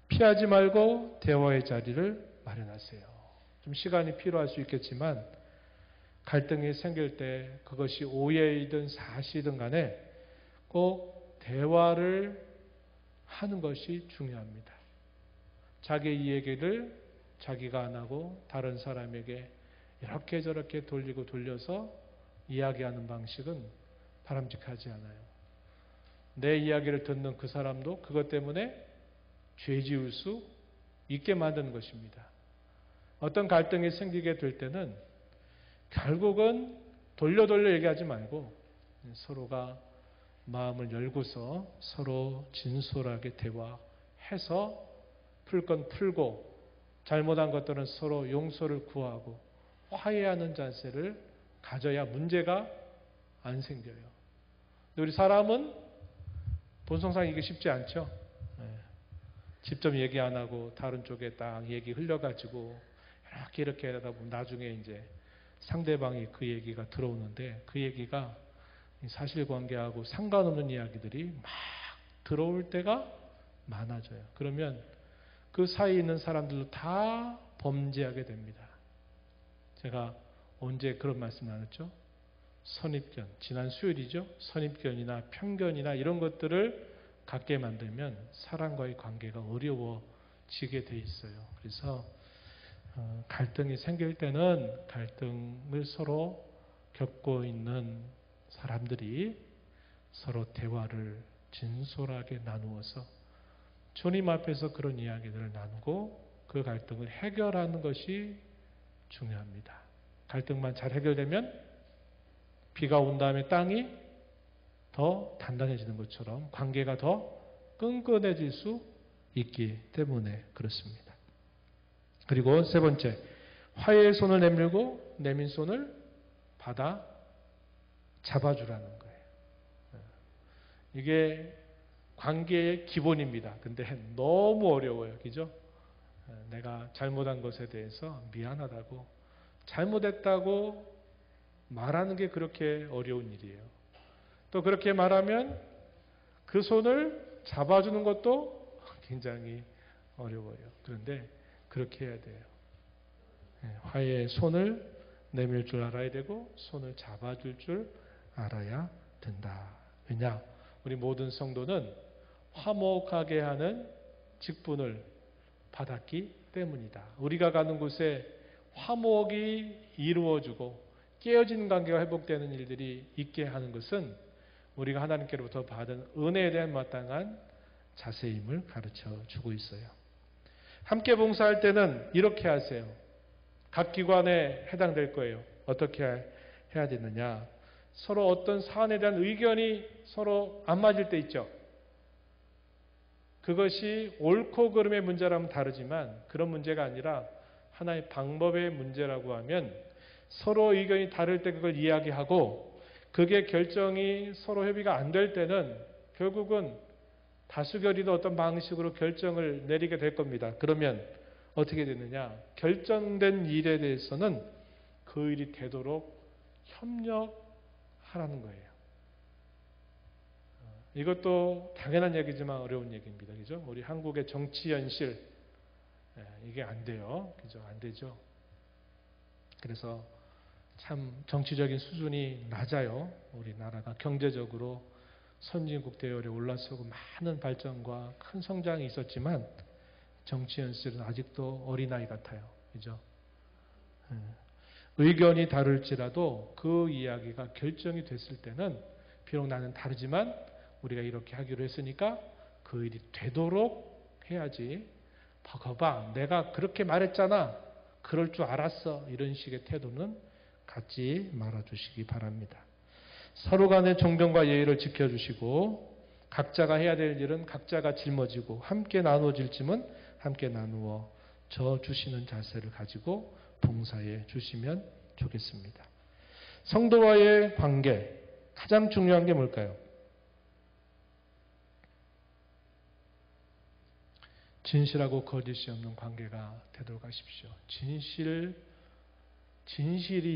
피하지 말고 대화의 자리를 마련하세요. 좀 시간이 필요할 수 있겠지만 갈등이 생길 때 그것이 오해이든 사실이든 간에 꼭 대화를 하는 것이 중요합니다. 자기의 얘기를 자기가 안 하고 다른 사람에게 이렇게 저렇게 돌리고 돌려서 이야기하는 방식은 바람직하지 않아요. 내 이야기를 듣는 그 사람도 그것 때문에 죄 지을 수 있게 만드는 것입니다. 어떤 갈등이 생기게 될 때는 결국은 돌려 얘기하지 말고 서로가 마음을 열고서 서로 진솔하게 대화해서 풀 건 풀고 잘못한 것들은 서로 용서를 구하고 화해하는 자세를 가져야 문제가 안 생겨요. 근데 우리 사람은 본성상 이게 쉽지 않죠. 직접 얘기 안 하고 다른 쪽에 딱 얘기 흘려가지고 이렇게 하다 보면 나중에 이제 상대방이 그 얘기가 들어오는데 그 얘기가 사실관계하고 상관없는 이야기들이 막 들어올 때가 많아져요. 그러면 그 사이에 있는 사람들도 다 범죄하게 됩니다. 제가 언제 그런 말씀 나눴죠? 선입견, 지난 수요일이죠. 선입견이나 편견이나 이런 것들을 갖게 만들면 사람과의 관계가 어려워지게 돼 있어요. 그래서 갈등이 생길 때는 갈등을 서로 겪고 있는 사람들이 서로 대화를 진솔하게 나누어서 주님 앞에서 그런 이야기들을 나누고 그 갈등을 해결하는 것이 중요합니다. 갈등만 잘 해결되면 비가 온 다음에 땅이 더 단단해지는 것처럼 관계가 더 끈끈해질 수 있기 때문에 그렇습니다. 그리고 세 번째, 화해의 손을 내밀고 내민 손을 받아 잡아주라는 거예요. 이게 관계의 기본입니다. 근데 너무 어려워요. 그죠? 내가 잘못한 것에 대해서 미안하다고, 잘못했다고 말하는 게 그렇게 어려운 일이에요. 또 그렇게 말하면 그 손을 잡아주는 것도 굉장히 어려워요. 그런데 그렇게 해야 돼요. 화해의 손을 내밀 줄 알아야 되고 손을 잡아줄 줄 알아야 된다. 왜냐? 우리 모든 성도는 화목하게 하는 직분을 받았기 때문이다. 우리가 가는 곳에 화목이 이루어지고 깨어진 관계가 회복되는 일들이 있게 하는 것은 우리가 하나님께로부터 받은 은혜에 대한 마땅한 자세임을 가르쳐 주고 있어요. 함께 봉사할 때는 이렇게 하세요. 각 기관에 해당될 거예요. 어떻게 해야 되느냐. 서로 어떤 사안에 대한 의견이 서로 안 맞을 때 있죠. 그것이 옳고 그름의 문제라면 다르지만 그런 문제가 아니라 하나의 방법의 문제라고 하면 서로 의견이 다를 때 그걸 이야기하고 그게 결정이 서로 협의가 안 될 때는 결국은 다수결이도 어떤 방식으로 결정을 내리게 될 겁니다. 그러면 어떻게 되느냐? 결정된 일에 대해서는 그 일이 되도록 협력하라는 거예요. 이것도 당연한 얘기지만 어려운 얘기입니다. 그죠? 우리 한국의 정치 현실, 이게 안 돼요. 그죠? 안 되죠. 그래서 참 정치적인 수준이 낮아요. 우리나라가 경제적으로 선진국 대열에 올라서고 많은 발전과 큰 성장이 있었지만 정치 현실은 아직도 어린아이 같아요. 그죠? 의견이 다를지라도 그 이야기가 결정이 됐을 때는 비록 나는 다르지만 우리가 이렇게 하기로 했으니까 그 일이 되도록 해야지. 봐봐, 내가 그렇게 말했잖아. 그럴 줄 알았어. 이런 식의 태도는 갖지 말아주시기 바랍니다. 서로 간의 존경과 예의를 지켜주시고 각자가 해야 될 일은 각자가 짊어지고 함께 나누어질 짐은 함께 나누어 져주시는 자세를 가지고 봉사해 주시면 좋겠습니다. 성도와의 관계, 가장 중요한 게 뭘까요? 진실하고 거짓이 없는 관계가 되도록 하십시오. 진실이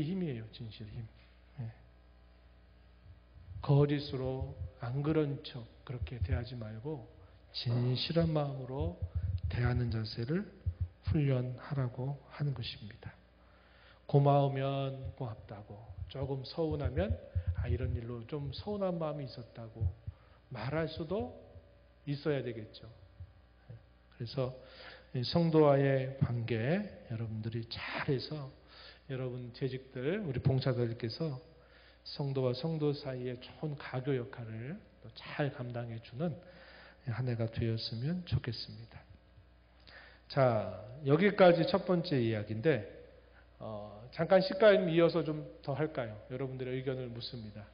힘이에요. 진실이 힘. 네. 거짓으로 안 그런 척 그렇게 대하지 말고 진실한 마음으로 대하는 자세를 훈련하라고 하는 것입니다. 고마우면 고맙다고, 조금 서운하면 이런 일로 좀 서운한 마음이 있었다고 말할 수도 있어야 되겠죠. 그래서 성도와의 관계 여러분들이 잘해서 여러분 재직들, 우리 봉사자들께서 성도와 성도 사이에 좋은 가교 역할을 또 잘 감당해 주는 한 해가 되었으면 좋겠습니다. 자, 여기까지 첫 번째 이야기인데 잠깐 시간 이어서 좀 더 할까요? 여러분들의 의견을 묻습니다.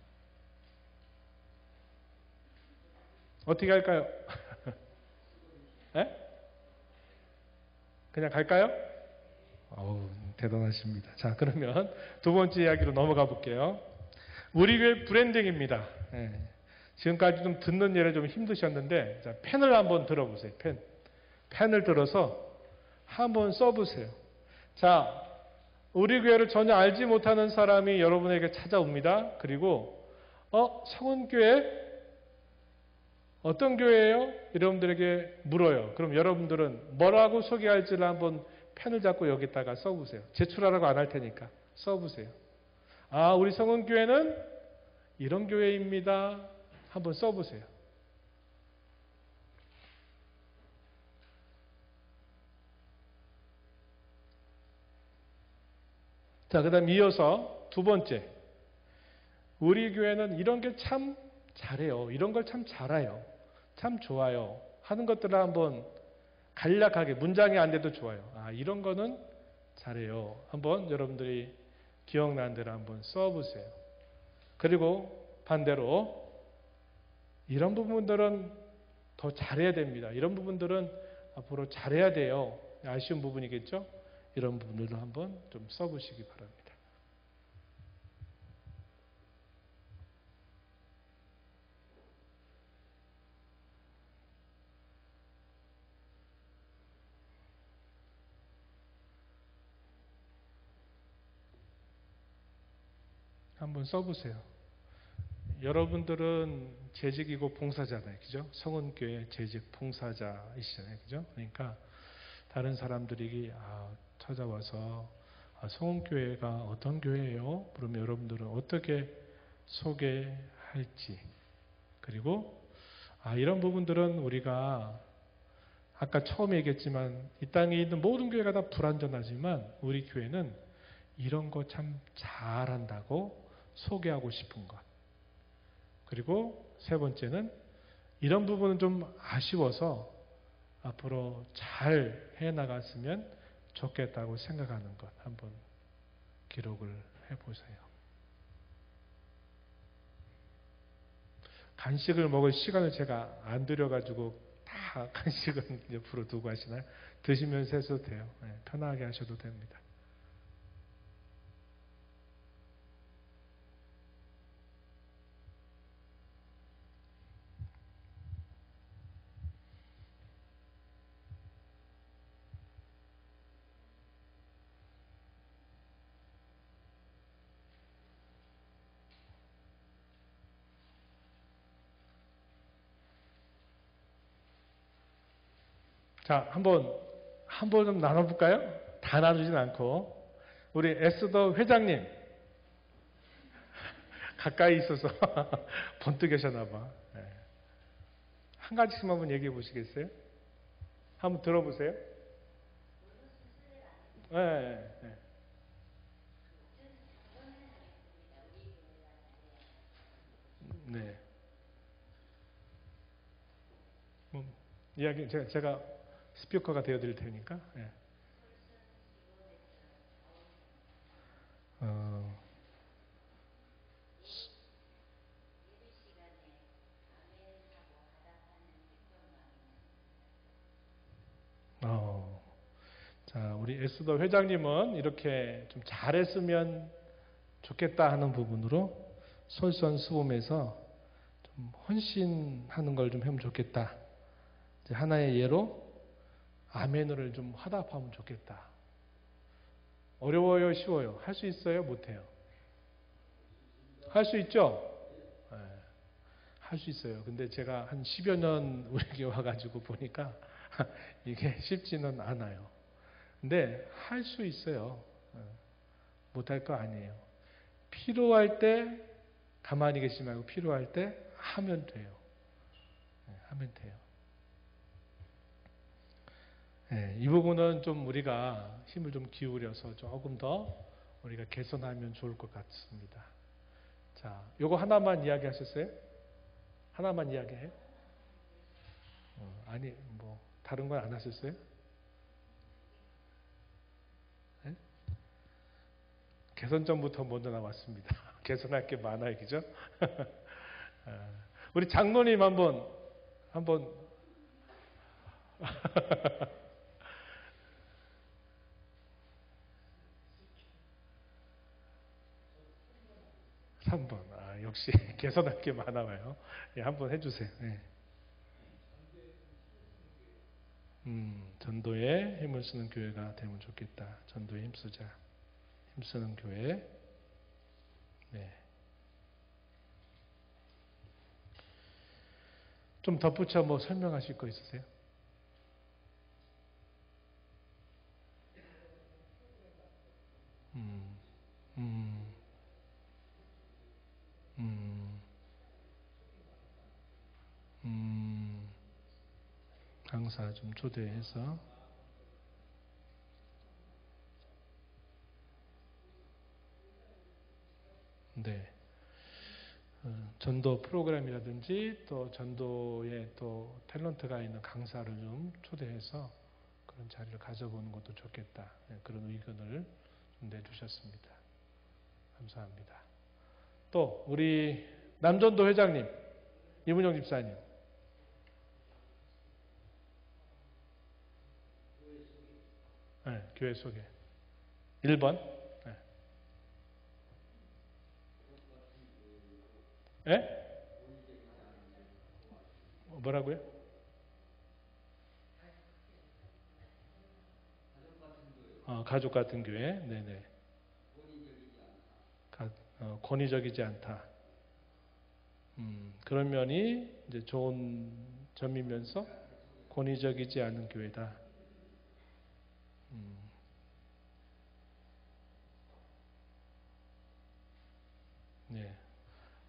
어떻게 할까요? 네? 그냥 갈까요? 어우, 대단하십니다. 자, 그러면 두 번째 이야기로 넘어가 볼게요. 우리 교회 브랜딩입니다. 네. 지금까지 좀 듣는 일에 좀 힘드셨는데, 자, 펜을 한번 들어보세요. 펜을 들어서 한번 써보세요. 자, 우리 교회를 전혀 알지 못하는 사람이 여러분에게 찾아옵니다. 그리고, 성은교회? 어떤 교회예요? 여러분들에게 물어요. 그럼 여러분들은 뭐라고 소개할지를 한번 펜을 잡고 여기다가 써보세요. 제출하라고 안 할 테니까 써보세요. 우리 성은교회는 이런 교회입니다. 한번 써보세요. 자, 그 다음 이어서 두 번째. 우리 교회는 이런 게 참 잘해요. 이런 걸 참 잘해요. 참 좋아요. 하는 것들을 한번 간략하게 문장이 안 돼도 좋아요. 이런 거는 잘해요. 한번 여러분들이 기억나는 대로 한번 써보세요. 그리고 반대로 이런 부분들은 더 잘해야 됩니다. 이런 부분들은 앞으로 잘해야 돼요. 아쉬운 부분이겠죠? 이런 부분들도 한번 좀 써보시기 바랍니다. 한번 써보세요. 여러분들은 재직이고 봉사자잖아요. 그죠? 성은교회 재직 봉사자이시잖아요. 그죠? 그러니까 다른 사람들이 찾아와서 성은교회가 어떤 교회예요? 그러면 여러분들은 어떻게 소개할지, 그리고 이런 부분들은 우리가 아까 처음에 얘기했지만 이 땅에 있는 모든 교회가 다 불완전하지만 우리 교회는 이런 거 참 잘한다고 소개하고 싶은 것. 그리고 세 번째는 이런 부분은 좀 아쉬워서 앞으로 잘 해나갔으면 좋겠다고 생각하는 것 한번 기록을 해보세요. 간식을 먹을 시간을 제가 안 드려가지고 다 간식은 옆으로 두고 하시나요? 드시면서 해도 돼요. 네, 편하게 하셔도 됩니다. 자, 한번 좀 나눠볼까요? 다 나누진 않고. 우리 에스더 회장님. 가까이 있어서 번뜩하셨나봐. 네. 한 가지씩만 한번 얘기해 보시겠어요? 한번 들어보세요. 네, 네. 네. 이야기, 제가 스피커가 되어드릴 테니까. 네. 자, 우리 에스더 회장님은 이렇게 좀 잘했으면 좋겠다 하는 부분으로 솔선수범해서 좀 헌신하는 걸 좀 하면 좋겠다. 이제 하나의 예로 아멘을 좀 화답하면 좋겠다. 어려워요, 쉬워요? 할 수 있어요, 못해요? 할 수 있죠? 네, 할 수 있어요. 근데 제가 한 10여 년 우리에게 와가지고 보니까 이게 쉽지는 않아요. 근데 할 수 있어요. 못할 거 아니에요. 필요할 때 가만히 계시지 말고 필요할 때 하면 돼요. 하면 돼요. 이 부분은 좀 우리가 힘을 좀 기울여서 조금 더 우리가 개선하면 좋을 것 같습니다. 자, 요거 하나만 이야기하셨어요? 하나만 이야기해요? 아니, 뭐 다른 건 안 하셨어요? 네? 개선점부터 먼저 나왔습니다. 개선할 게 많아요, 그죠? 우리 장로님 한번 3번. 아, 역시 개선할 게 많아요. 예, 한번 해주세요. 예. 전도에 힘을 쓰는 교회가 되면 좋겠다. 전도에 힘쓰자. 힘쓰는 교회. 네. 좀 덧붙여 뭐 설명하실 거 있으세요? 음, 음, 음, 강사 좀 초대해서 네. 전도 프로그램이라든지 또 전도에 또 탤런트가 있는 강사를 좀 초대해서 그런 자리를 가져보는 것도 좋겠다. 네, 그런 의견을 좀 내주셨습니다. 감사합니다. 또 우리 남전도 회장님, 이문영 집사님. 네, 교회 소개. 1번. 네. 네? 뭐라고요? 가족 같은 교회. 네네. 권위적이지 않다. 그런 면이 이제 좋은 점이면서 권위적이지 않은 교회다. 네,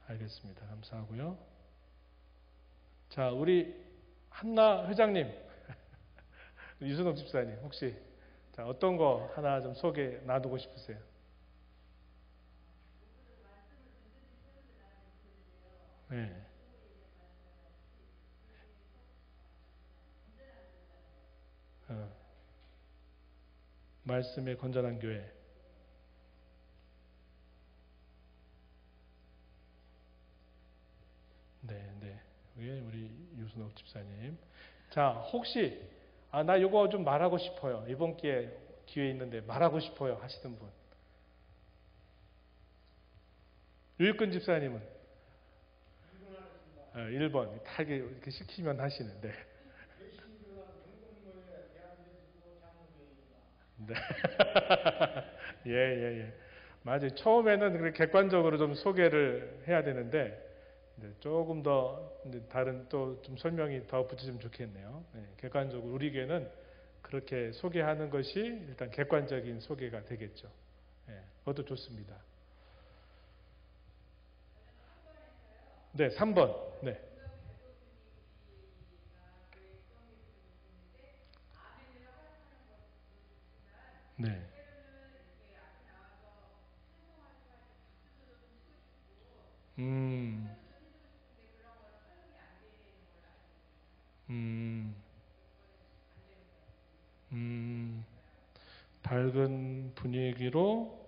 알겠습니다. 감사하고요. 자, 우리 한나 회장님, 유순옥 집사님, 혹시 자, 어떤 거 하나 좀 소개 놔두고 싶으세요? 네. 어, 말씀의 건전한 교회. 네, 네. 우리 유순옥 집사님. 자, 혹시 나 이거 좀 말하고 싶어요. 이번 기회 있는데 말하고 싶어요 하시는 분. 유익근 집사님은 1번 다 이렇게 시키면 하시는데. 네. 예, 예, 예. 맞아요. 처음에는 그렇게 객관적으로 좀 소개를 해야 되는데 조금 더 다른 또 좀 설명이 더 붙이면 좋겠네요. 네, 객관적으로 우리 교회는 그렇게 소개하는 것이 일단 객관적인 소개가 되겠죠. 네, 그것도 좋습니다. 네, 3번. 네. 네. 음, 음, 음, 밝은 분위기로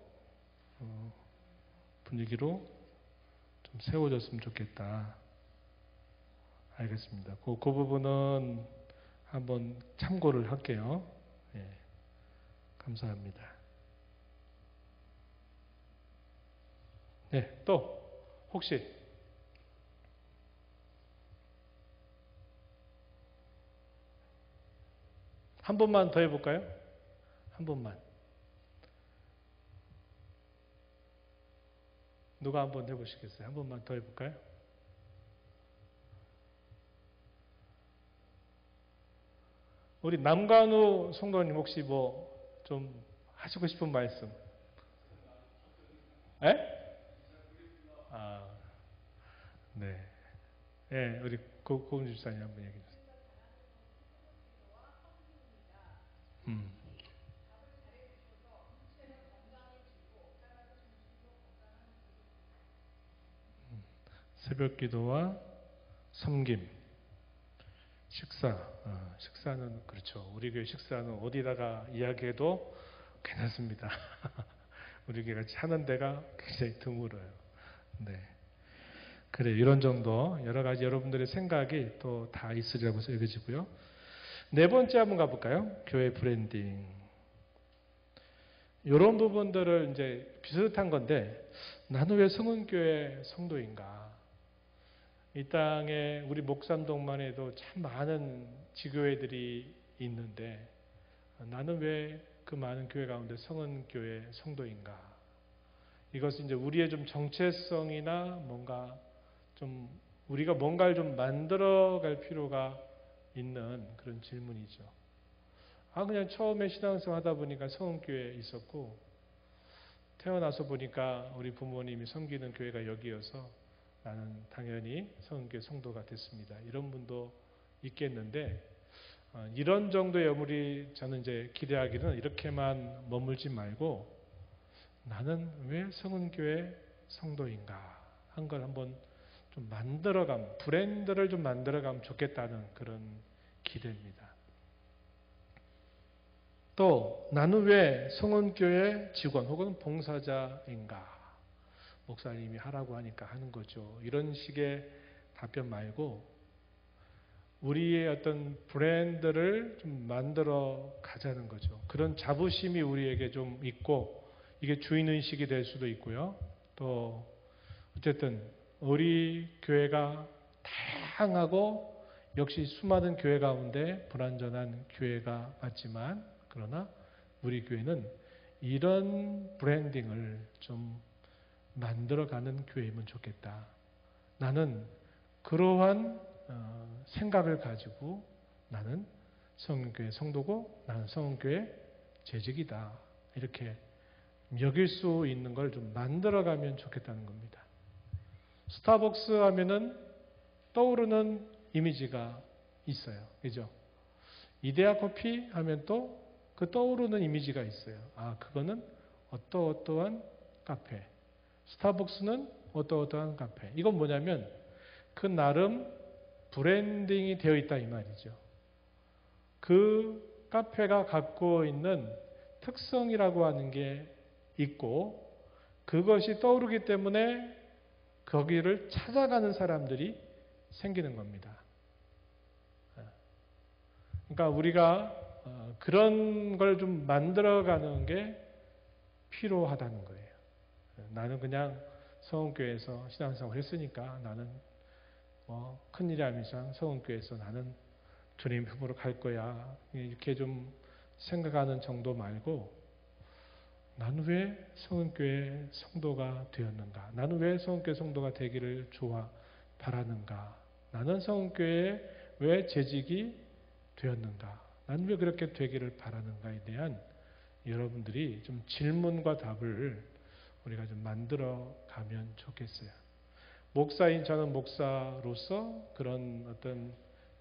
좀 세워졌으면 좋겠다. 알겠습니다. 그 부분은 한번 참고를 할게요. 예. 감사합니다. 네, 또 혹시 한 번만 더 해볼까요? 한 번만. 누가 한 번 해보시겠어요? 한 번만 더 해볼까요? 우리 남관우 성도님 혹시 뭐 좀 하시고 싶은 말씀? 에? 아, 네. 예, 우리 고은 집사님 한번 얘기해 주세요. 음. 새벽 기도와 섬김, 식사. 식사는 그렇죠. 우리 교회 식사는 어디다가 이야기해도 괜찮습니다. 우리 교회가 하는 데가 굉장히 드물어요. 네. 그래, 이런 정도 여러 가지 여러분들의 생각이 또 다 있으리라고 여겨지고요. 네 번째 한번 가볼까요? 교회 브랜딩. 이런 부분들을 이제 비슷한 건데, 나는 왜 성은교회 성도인가? 이 땅에 우리 목삼동만 해도 참 많은 지교회들이 있는데, 나는 왜 그 많은 교회 가운데 성은교회 성도인가? 이것은 이제 우리의 좀 정체성이나 뭔가 좀 우리가 뭔가를 좀 만들어갈 필요가 있는 그런 질문이죠. 그냥 처음에 신앙생활 하다 보니까 성은교회에 있었고, 태어나서 보니까 우리 부모님이 섬기는 교회가 여기여서 나는 당연히 성은교회 성도가 됐습니다. 이런 분도 있겠는데, 이런 정도의 우리 저는 이제 기대하기는 이렇게만 머물지 말고, 나는 왜 성은교회 성도인가 한 걸 한번 좀 만들어가면, 브랜드를 좀 만들어가면 좋겠다는 그런 기대입니다. 또 나는 왜 성은교회 직원 혹은 봉사자인가? 목사님이 하라고 하니까 하는 거죠. 이런 식의 답변 말고 우리의 어떤 브랜드를 좀 만들어 가자는 거죠. 그런 자부심이 우리에게 좀 있고, 이게 주인의식이 될 수도 있고요. 또 어쨌든 우리 교회가 다양하고 역시 수많은 교회 가운데 불완전한 교회가 맞지만, 그러나 우리 교회는 이런 브랜딩을 좀 만들어가는 교회이면 좋겠다. 나는 그러한 생각을 가지고 나는 성은교회 성도고 나는 성은교회 재직이다. 이렇게 여길 수 있는 걸 좀 만들어가면 좋겠다는 겁니다. 스타벅스 하면은 떠오르는 이미지가 있어요. 그죠? 이데아 커피 하면 또 그 떠오르는 이미지가 있어요. 그거는 어떠어떠한 카페. 스타벅스는 어떠어떠한 카페. 이건 뭐냐면 그 나름 브랜딩이 되어 있다 이 말이죠. 그 카페가 갖고 있는 특성이라고 하는 게 있고, 그것이 떠오르기 때문에 거기를 찾아가는 사람들이 생기는 겁니다. 그러니까 우리가 그런 걸 좀 만들어가는 게 필요하다는 거예요. 나는 그냥 성은교회에서 신앙생활 했으니까 나는 큰일이 아닌 이상 성은교회에서 나는 주님 품으로 갈 거야. 이렇게 좀 생각하는 정도 말고, 나는 왜 성은교회 성도가 되었는가? 나는 왜 성은교회 성도가 되기를 바라는가? 나는 성은교회에 왜 재직이 되었는가? 나는 왜 그렇게 되기를 바라는가에 대한 여러분들이 좀 질문과 답을 우리가 좀 만들어 가면 좋겠어요. 목사인 저는 목사로서 그런 어떤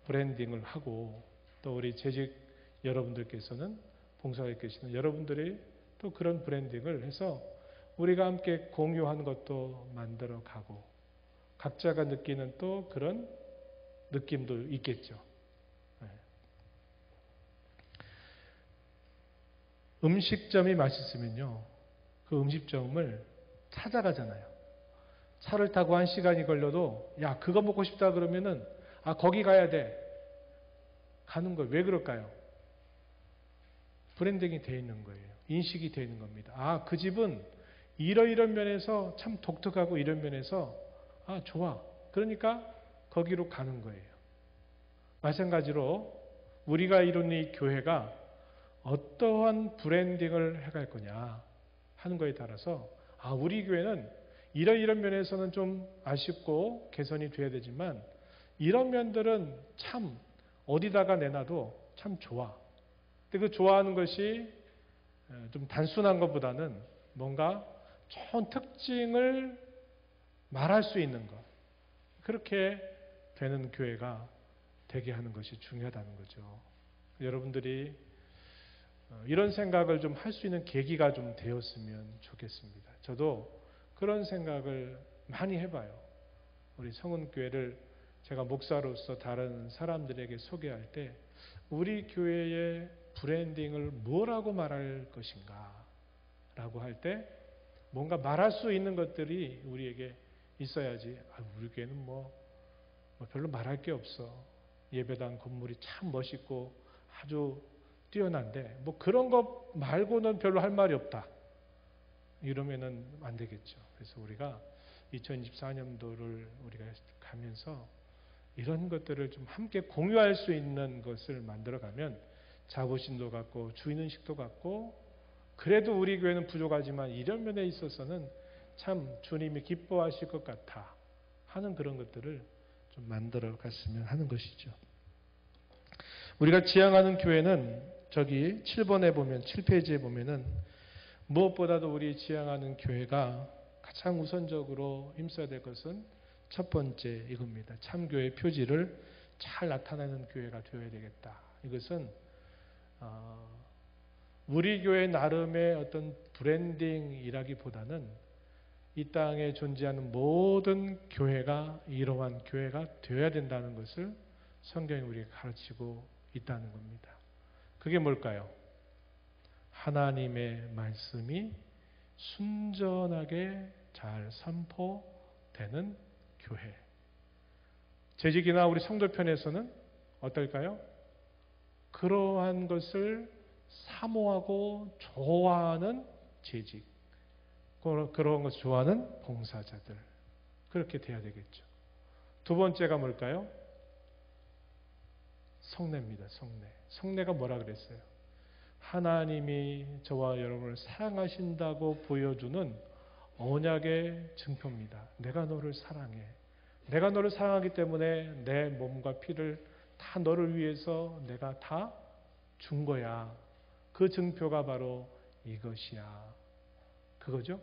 브랜딩을 하고, 또 우리 재직 여러분들께서는 봉사에 계시는 여러분들이 또 그런 브랜딩을 해서 우리가 함께 공유하는 것도 만들어 가고, 각자가 느끼는 또 그런 느낌도 있겠죠. 음식점이 맛있으면요, 그 음식점을 찾아가잖아요. 차를 타고 1시간이 걸려도 야 그거 먹고 싶다 그러면은 거기 가야 돼. 가는 거예요. 왜 그럴까요? 브랜딩이 돼 있는 거예요. 인식이 되는 겁니다. 아, 그 집은 이런 면에서 참 독특하고 이런 면에서 좋아. 그러니까 거기로 가는 거예요. 마찬가지로 우리가 이루는 이 교회가 어떠한 브랜딩을 해갈 거냐 하는 거에 따라서 우리 교회는 이런 면에서는 좀 아쉽고 개선이 돼야 되지만 이런 면들은 참 어디다가 내놔도 참 좋아. 근데 그 좋아하는 것이 좀 단순한 것보다는 뭔가 좋은 특징을 말할 수 있는 것. 그렇게 되는 교회가 되게 하는 것이 중요하다는 거죠. 여러분들이 이런 생각을 좀 할 수 있는 계기가 좀 되었으면 좋겠습니다. 저도 그런 생각을 많이 해봐요. 우리 성은교회를 제가 목사로서 다른 사람들에게 소개할 때 우리 교회의 브랜딩을 뭐라고 말할 것인가 라고 할 때 뭔가 말할 수 있는 것들이 우리에게 있어야지. 우리 교회는 뭐 별로 말할 게 없어. 예배당 건물이 참 멋있고 아주 뛰어난데 뭐 그런 것 말고는 별로 할 말이 없다. 이러면은 안 되겠죠. 그래서 우리가 2024년도를 우리가 가면서 이런 것들을 좀 함께 공유할 수 있는 것을 만들어가면 자부심도 갖고 주인의식도 갖고 그래도 우리 교회는 부족하지만 이런 면에 있어서는 참 주님이 기뻐하실 것 같아 하는 그런 것들을 좀 만들어 갔으면 하는 것이죠. 우리가 지향하는 교회는 저기 7번에 보면 7페이지에 보면은 무엇보다도 우리 지향하는 교회가 가장 우선적으로 힘써야 될 것은 첫 번째 이겁니다. 참교회 표지를 잘 나타내는 교회가 되어야 되겠다. 이것은 우리 교회 나름의 어떤 브랜딩이라기보다는 이 땅에 존재하는 모든 교회가 이러한 교회가 되어야 된다는 것을 성경이 우리에게 가르치고 있다는 겁니다. 그게 뭘까요? 하나님의 말씀이 순전하게 잘 선포되는 교회. 재직이나 우리 성도편에서는 어떨까요? 그러한 것을 사모하고 좋아하는 재직, 그런 것을 좋아하는 봉사자들. 그렇게 돼야 되겠죠. 두 번째가 뭘까요? 성례입니다. 성례. 성례가 뭐라 그랬어요? 하나님이 저와 여러분을 사랑하신다고 보여주는 언약의 증표입니다. 내가 너를 사랑해. 내가 너를 사랑하기 때문에 내 몸과 피를 다 너를 위해서 내가 다 준 거야. 그 증표가 바로 이것이야. 그거죠?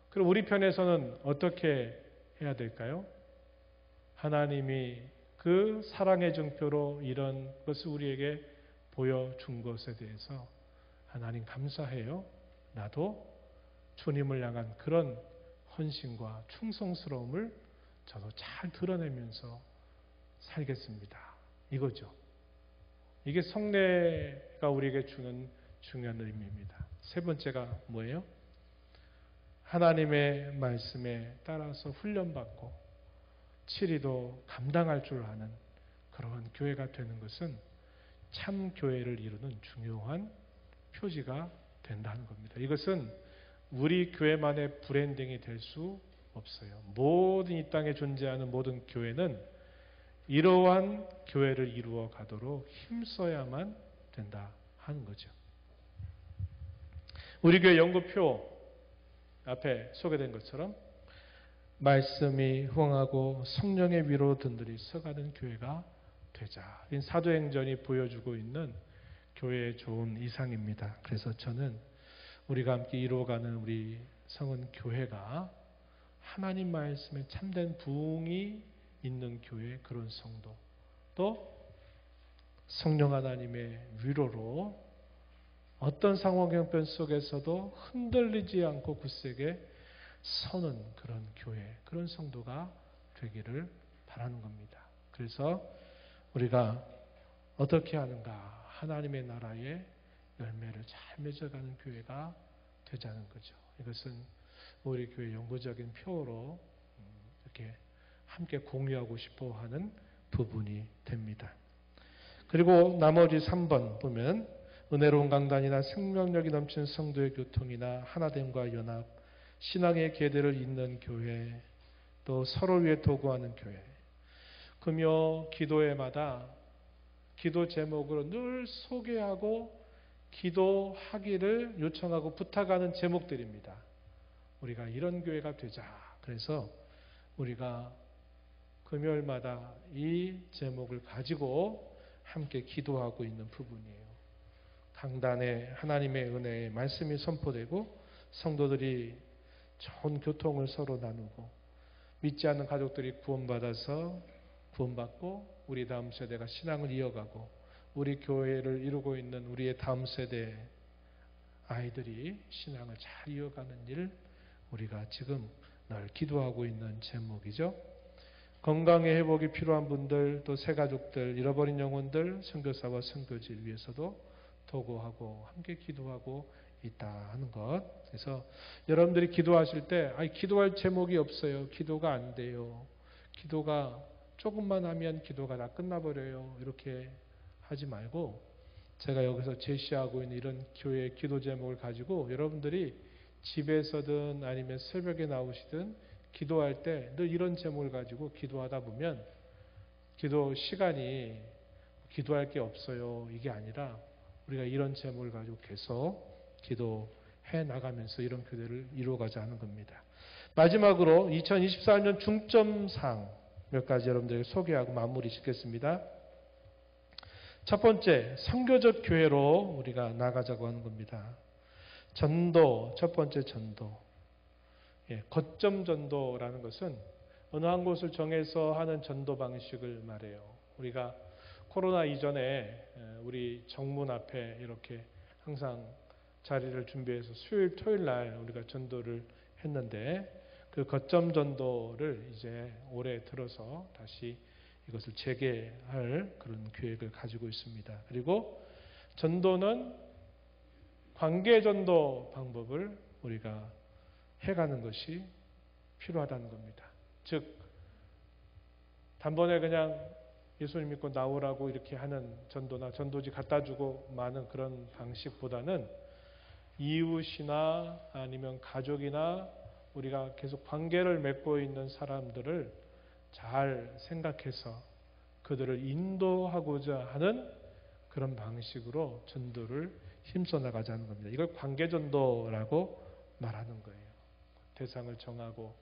그럼 우리 편에서는 어떻게 해야 될까요? 하나님이 그 사랑의 증표로 이런 것을 우리에게 보여준 것에 대해서 하나님 감사해요. 나도 주님을 향한 그런 헌신과 충성스러움을 저도 잘 드러내면서 살겠습니다. 이거죠. 이게 성례가 우리에게 주는 중요한 의미입니다. 세 번째가 뭐예요? 하나님의 말씀에 따라서 훈련받고 치리도 감당할 줄 아는 그러한 교회가 되는 것은 참 교회를 이루는 중요한 표지가 된다는 겁니다. 이것은 우리 교회만의 브랜딩이 될 수 없어요. 모든 이 땅에 존재하는 모든 교회는 이러한 교회를 이루어 가도록 힘써야만 된다 하는 거죠. 우리 교회 연구표 앞에 소개된 것처럼 말씀이 흥하고 성령의 위로 든들이 서가는 교회가 되자. 사도행전이 보여주고 있는 교회의 좋은 이상입니다. 그래서 저는 우리가 함께 이루어가는 우리 성은 교회가 하나님 말씀에 참된 부흥이 있는 교회, 그런 성도, 또 성령 하나님의 위로로 어떤 상황 형편 속에서도 흔들리지 않고 굳세게 서는 그런 교회, 그런 성도가 되기를 바라는 겁니다. 그래서 우리가 어떻게 하는가? 하나님의 나라의 열매를 잘 맺어가는 교회가 되자는 거죠. 이것은 우리 교회 영구적인 표로 이렇게 함께 공유하고 싶어 하는 부분이 됩니다. 그리고 나머지 3번 보면 은혜로운 강단이나 생명력이 넘치는 성도의 교통이나 하나됨과 연합, 신앙의 계대를 잇는 교회, 또 서로 위해 도구하는 교회. 금요 기도회마다 기도 제목으로 늘 소개하고 기도하기를 요청하고 부탁하는 제목들입니다. 우리가 이런 교회가 되자. 그래서 우리가 금요일마다 이 제목을 가지고 함께 기도하고 있는 부분이에요. 강단에 하나님의 은혜의 말씀이 선포되고 성도들이 좋은 교통을 서로 나누고 믿지 않는 가족들이 구원받아서 구원받고 우리 다음 세대가 신앙을 이어가고 우리 교회를 이루고 있는 우리의 다음 세대 아이들이 신앙을 잘 이어가는 일, 우리가 지금 늘 기도하고 있는 제목이죠. 건강의 회복이 필요한 분들, 또 새가족들, 잃어버린 영혼들, 선교사와 선교지를 위해서도 도구하고 함께 기도하고 있다 하는 것. 그래서 여러분들이 기도하실 때 기도할 제목이 없어요. 기도가 안 돼요. 기도가 조금만 하면 기도가 다 끝나버려요. 이렇게 하지 말고 제가 여기서 제시하고 있는 이런 교회의 기도 제목을 가지고 여러분들이 집에서든 아니면 새벽에 나오시든 기도할 때 늘 이런 제목을 가지고 기도하다 보면 기도 시간이 기도할 게 없어요. 이게 아니라 우리가 이런 제목을 가지고 계속 기도해 나가면서 이런 교회를 이루어가자 하는 겁니다. 마지막으로 2024년 중점사항 몇 가지 여러분들에게 소개하고 마무리 짓겠습니다. 첫 번째, 선교적 교회로 우리가 나가자고 하는 겁니다. 전도, 첫 번째 전도. 거점 전도라는 것은 어느 한 곳을 정해서 하는 전도 방식을 말해요. 우리가 코로나 이전에 우리 정문 앞에 이렇게 항상 자리를 준비해서 수요일, 토요일 날 우리가 전도를 했는데 그 거점 전도를 이제 올해 들어서 다시 이것을 재개할 그런 계획을 가지고 있습니다. 그리고 전도는 관계 전도 방법을 우리가 해가는 것이 필요하다는 겁니다. 즉 단번에 그냥 예수님 믿고 나오라고 이렇게 하는 전도나 전도지 갖다 주고 마는 그런 방식보다는 이웃이나 아니면 가족이나 우리가 계속 관계를 맺고 있는 사람들을 잘 생각해서 그들을 인도하고자 하는 그런 방식으로 전도를 힘써 나가자는 겁니다. 이걸 관계전도라고 말하는 거예요. 대상을 정하고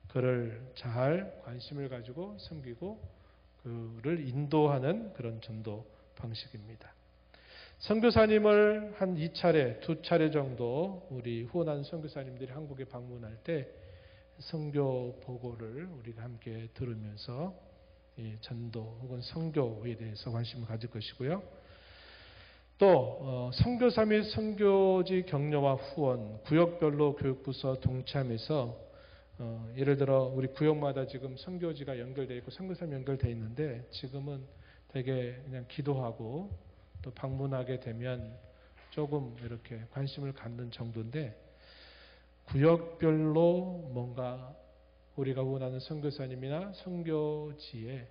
그를 잘 관심을 가지고 섬기고 그를 인도하는 그런 전도 방식입니다. 선교사님을 한 2차례, 2차례 정도 우리 후원하는 선교사님들이 한국에 방문할 때 선교 보고를 우리가 함께 들으면서 전도 혹은 선교에 대해서 관심을 가질 것이고요. 또 선교사 및 선교지 격려와 후원, 구역별로 교육부서 동참해서 예를 들어 우리 구역마다 지금 선교지가 연결되어 있고 선교사님 연결되어 있는데 지금은 되게 그냥 기도하고 또 방문하게 되면 조금 이렇게 관심을 갖는 정도인데 구역별로 뭔가 우리가 원하는 선교사님이나 선교지에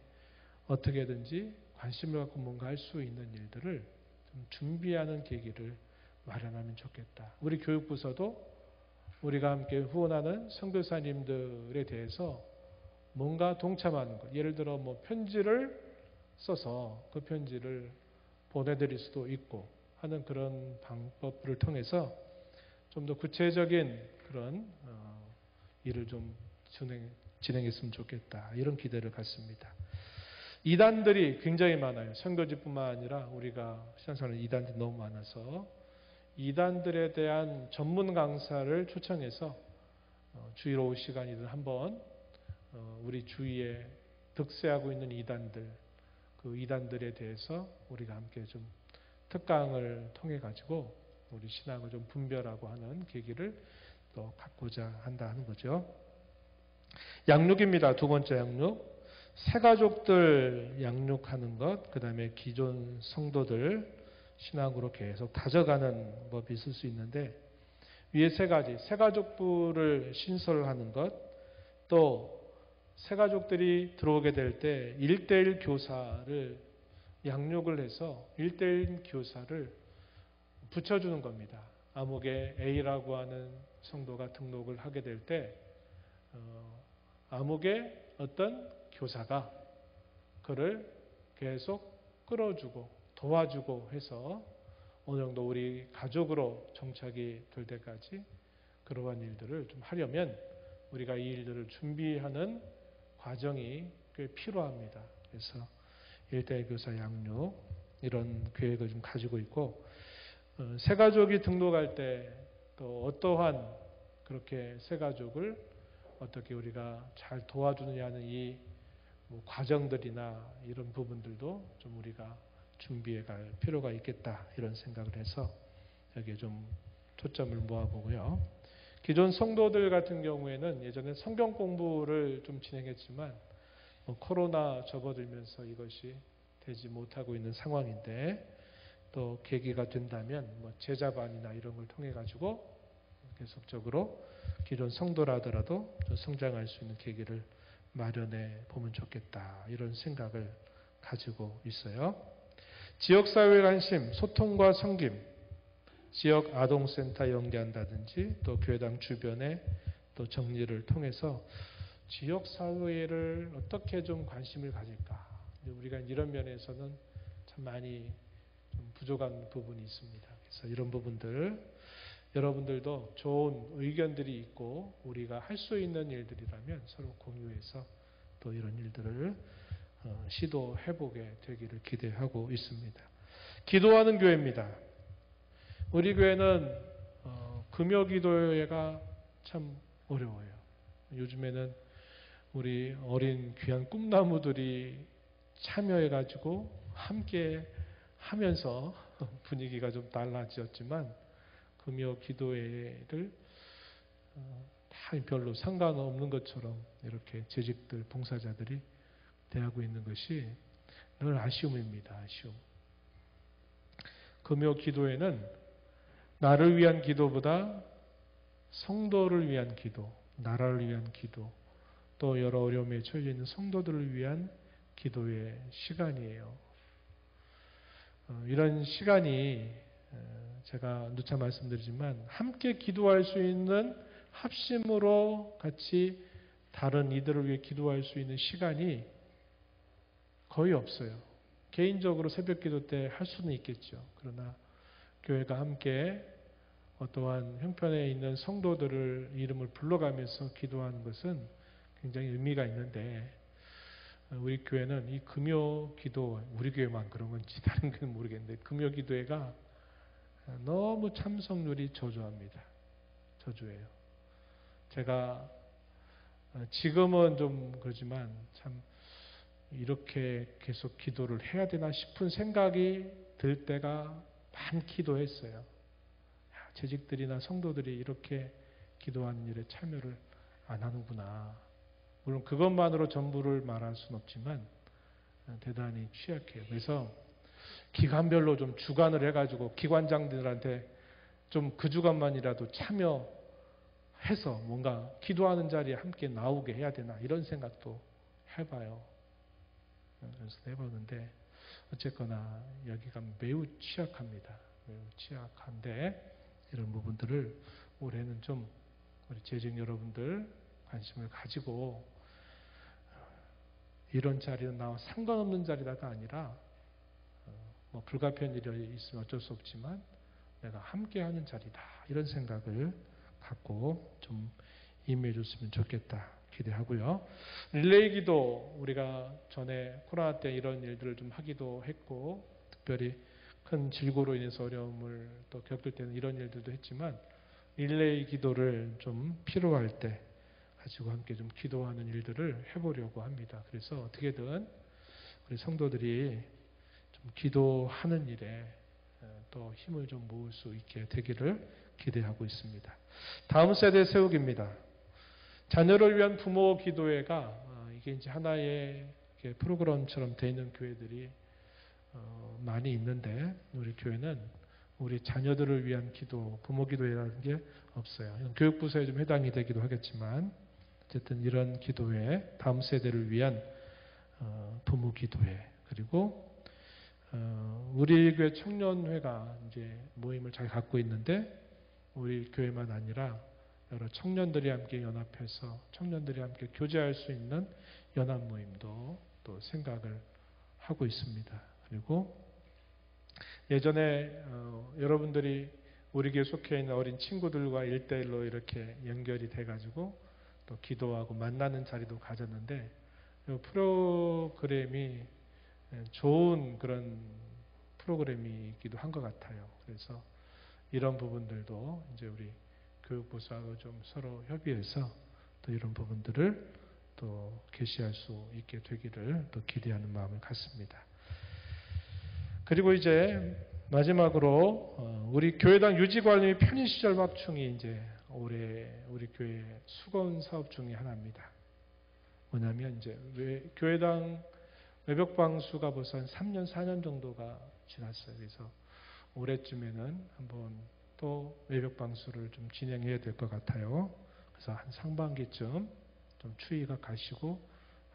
어떻게든지 관심을 갖고 뭔가 할 수 있는 일들을 좀 준비하는 계기를 마련하면 좋겠다. 우리 교육부서도 우리가 함께 후원하는 선교사님들에 대해서 뭔가 동참하는 것. 예를 들어 뭐 편지를 써서 그 편지를 보내드릴 수도 있고 하는 그런 방법을 통해서 좀 더 구체적인 그런 일을 좀 진행했으면 좋겠다. 이런 기대를 갖습니다. 이단들이 굉장히 많아요. 선교지뿐만 아니라 우리가 신앙생활에 이단들이 너무 많아서 이단들에 대한 전문 강사를 초청해서 주일 오후 시간이든 한번 우리 주위에 득세하고 있는 이단들, 그 이단들에 대해서 우리가 함께 좀 특강을 통해 가지고 우리 신앙을 좀 분별하고 하는 계기를 또 갖고자 한다 하는 거죠. 양육입니다. 두 번째 양육. 새가족들 양육하는 것, 그 다음에 기존 성도들 신앙으로 계속 다져가는 법이 있을 수 있는데 위에 세 가지, 새가족부를 신설하는 것, 또 새가족들이 들어오게 될 때 1:1 교사를 양육을 해서 1:1 교사를 붙여주는 겁니다. 암흑에 A라고 하는 성도가 등록을 하게 될 때 암흑의 어떤 교사가 그를 계속 끌어주고 도와주고 해서 어느 정도 우리 가족으로 정착이 될 때까지 그러한 일들을 좀 하려면 우리가 이 일들을 준비하는 과정이 꽤 필요합니다. 그래서 일대일 교사 양육 이런 계획을 좀 가지고 있고 새 가족이 등록할 때 또 어떠한 그렇게 새 가족을 어떻게 우리가 잘 도와주느냐 하는 이 과정들이나 이런 부분들도 좀 우리가 준비해 갈 필요가 있겠다 이런 생각을 해서 여기에 좀 초점을 모아보고요. 기존 성도들 같은 경우에는 예전에 성경 공부를 좀 진행했지만 코로나 접어들면서 이것이 되지 못하고 있는 상황인데 또 계기가 된다면 제자반이나 이런 걸 통해 가지고 계속적으로 기존 성도라더라도 좀 성장할 수 있는 계기를 마련해 보면 좋겠다 이런 생각을 가지고 있어요. 지역사회 관심, 소통과 섬김, 지역 아동센터 연계한다든지 또 교회당 주변에 또 정리를 통해서 지역사회를 어떻게 좀 관심을 가질까. 우리가 이런 면에서는 참 많이 좀 부족한 부분이 있습니다. 그래서 이런 부분들 여러분들도 좋은 의견들이 있고 우리가 할 수 있는 일들이라면 서로 공유해서 또 이런 일들을 시도해보게 되기를 기대하고 있습니다. 기도하는 교회입니다. 우리 교회는 금요 기도회가 참 어려워요. 요즘에는 우리 어린 귀한 꿈나무들이 참여해가지고 함께 하면서 분위기가 좀 달라졌지만 금요 기도회를 다 별로 상관없는 것처럼 이렇게 재직들, 봉사자들이 대하고 있는 것이 늘 아쉬움입니다. 아쉬움. 금요 기도회는 나를 위한 기도보다 성도를 위한 기도, 나라를 위한 기도, 또 여러 어려움에 처해 있는 성도들을 위한 기도의 시간이에요. 이런 시간이 제가 누차 말씀드리지만 함께 기도할 수 있는 합심으로 같이 다른 이들을 위해 기도할 수 있는 시간이 거의 없어요. 개인적으로 새벽 기도 때 할 수는 있겠죠. 그러나 교회가 함께 어떠한 형편에 있는 성도들을 이름을 불러가면서 기도하는 것은 굉장히 의미가 있는데 우리 교회는 이 금요 기도, 우리 교회만 그런 건지 다른 교회는 모르겠는데 금요 기도회가 너무 참석률이 저조합니다. 저조해요. 제가 지금은 좀 그러지만 참 이렇게 계속 기도를 해야 되나 싶은 생각이 들 때가 많기도 했어요. 재직들이나 성도들이 이렇게 기도하는 일에 참여를 안 하는구나. 물론 그것만으로 전부를 말할 수는 없지만 대단히 취약해요. 그래서 기간별로 좀 주간을 해가지고 기관장들한테 좀 그 주간만이라도 참여해서 뭔가 기도하는 자리에 함께 나오게 해야 되나 이런 생각도 해봐요. 그래서 해보는데 어쨌거나 여기가 매우 취약합니다. 매우 취약한데 이런 부분들을 올해는 좀 우리 재직 여러분들 관심을 가지고 이런 자리는 나와 상관없는 자리다가 아니라 불가피한 일이 있으면 어쩔 수 없지만 내가 함께하는 자리다 이런 생각을 갖고 좀 임해 줬으면 좋겠다 기대하고요. 릴레이 기도 우리가 전에 코로나 때 이런 일들을 좀 하기도 했고 특별히 큰 질고로 인해서 어려움을 또 겪을 때는 이런 일들도 했지만 릴레이 기도를 좀 필요할 때 가지고 함께 좀 기도하는 일들을 해보려고 합니다. 그래서 어떻게든 우리 성도들이 좀 기도하는 일에 또 힘을 좀 모을 수 있게 되기를 기대하고 있습니다. 다음 세대 세우기입니다. 자녀를 위한 부모 기도회가 이게 이제 하나의 프로그램처럼 되어 있는 교회들이 많이 있는데 우리 교회는 우리 자녀들을 위한 기도, 부모 기도회라는 게 없어요. 교육부서에 좀 해당이 되기도 하겠지만 어쨌든 이런 기도회, 다음 세대를 위한 부모 기도회 그리고 우리 교회 청년회가 이제 모임을 잘 갖고 있는데 우리 교회만 아니라 여러 청년들이 함께 연합해서 청년들이 함께 교제할 수 있는 연합 모임도 또 생각을 하고 있습니다. 그리고 예전에 여러분들이 우리 교회 속해 있는 어린 친구들과 1대1로 이렇게 연결이 돼가지고 또 기도하고 만나는 자리도 가졌는데 이 프로그램이 좋은 그런 프로그램이기도 한 것 같아요. 그래서 이런 부분들도 이제 우리 교육부서하고 좀 서로 협의해서 또 이런 부분들을 또 계시할 수 있게 되기를 또 기대하는 마음을 갖습니다. 그리고 이제 마지막으로 우리 교회당 유지관리 및 편의시설 확충이 이제 올해 우리 교회 수건 사업 중에 하나입니다. 뭐냐면 이제 교회당 외벽 방수가 벌써 한 3년, 4년 정도가 지났어요. 그래서 올해쯤에는 한번 또 외벽 방수를 좀 진행해야 될 것 같아요. 그래서 한 상반기쯤 좀 추이가 가시고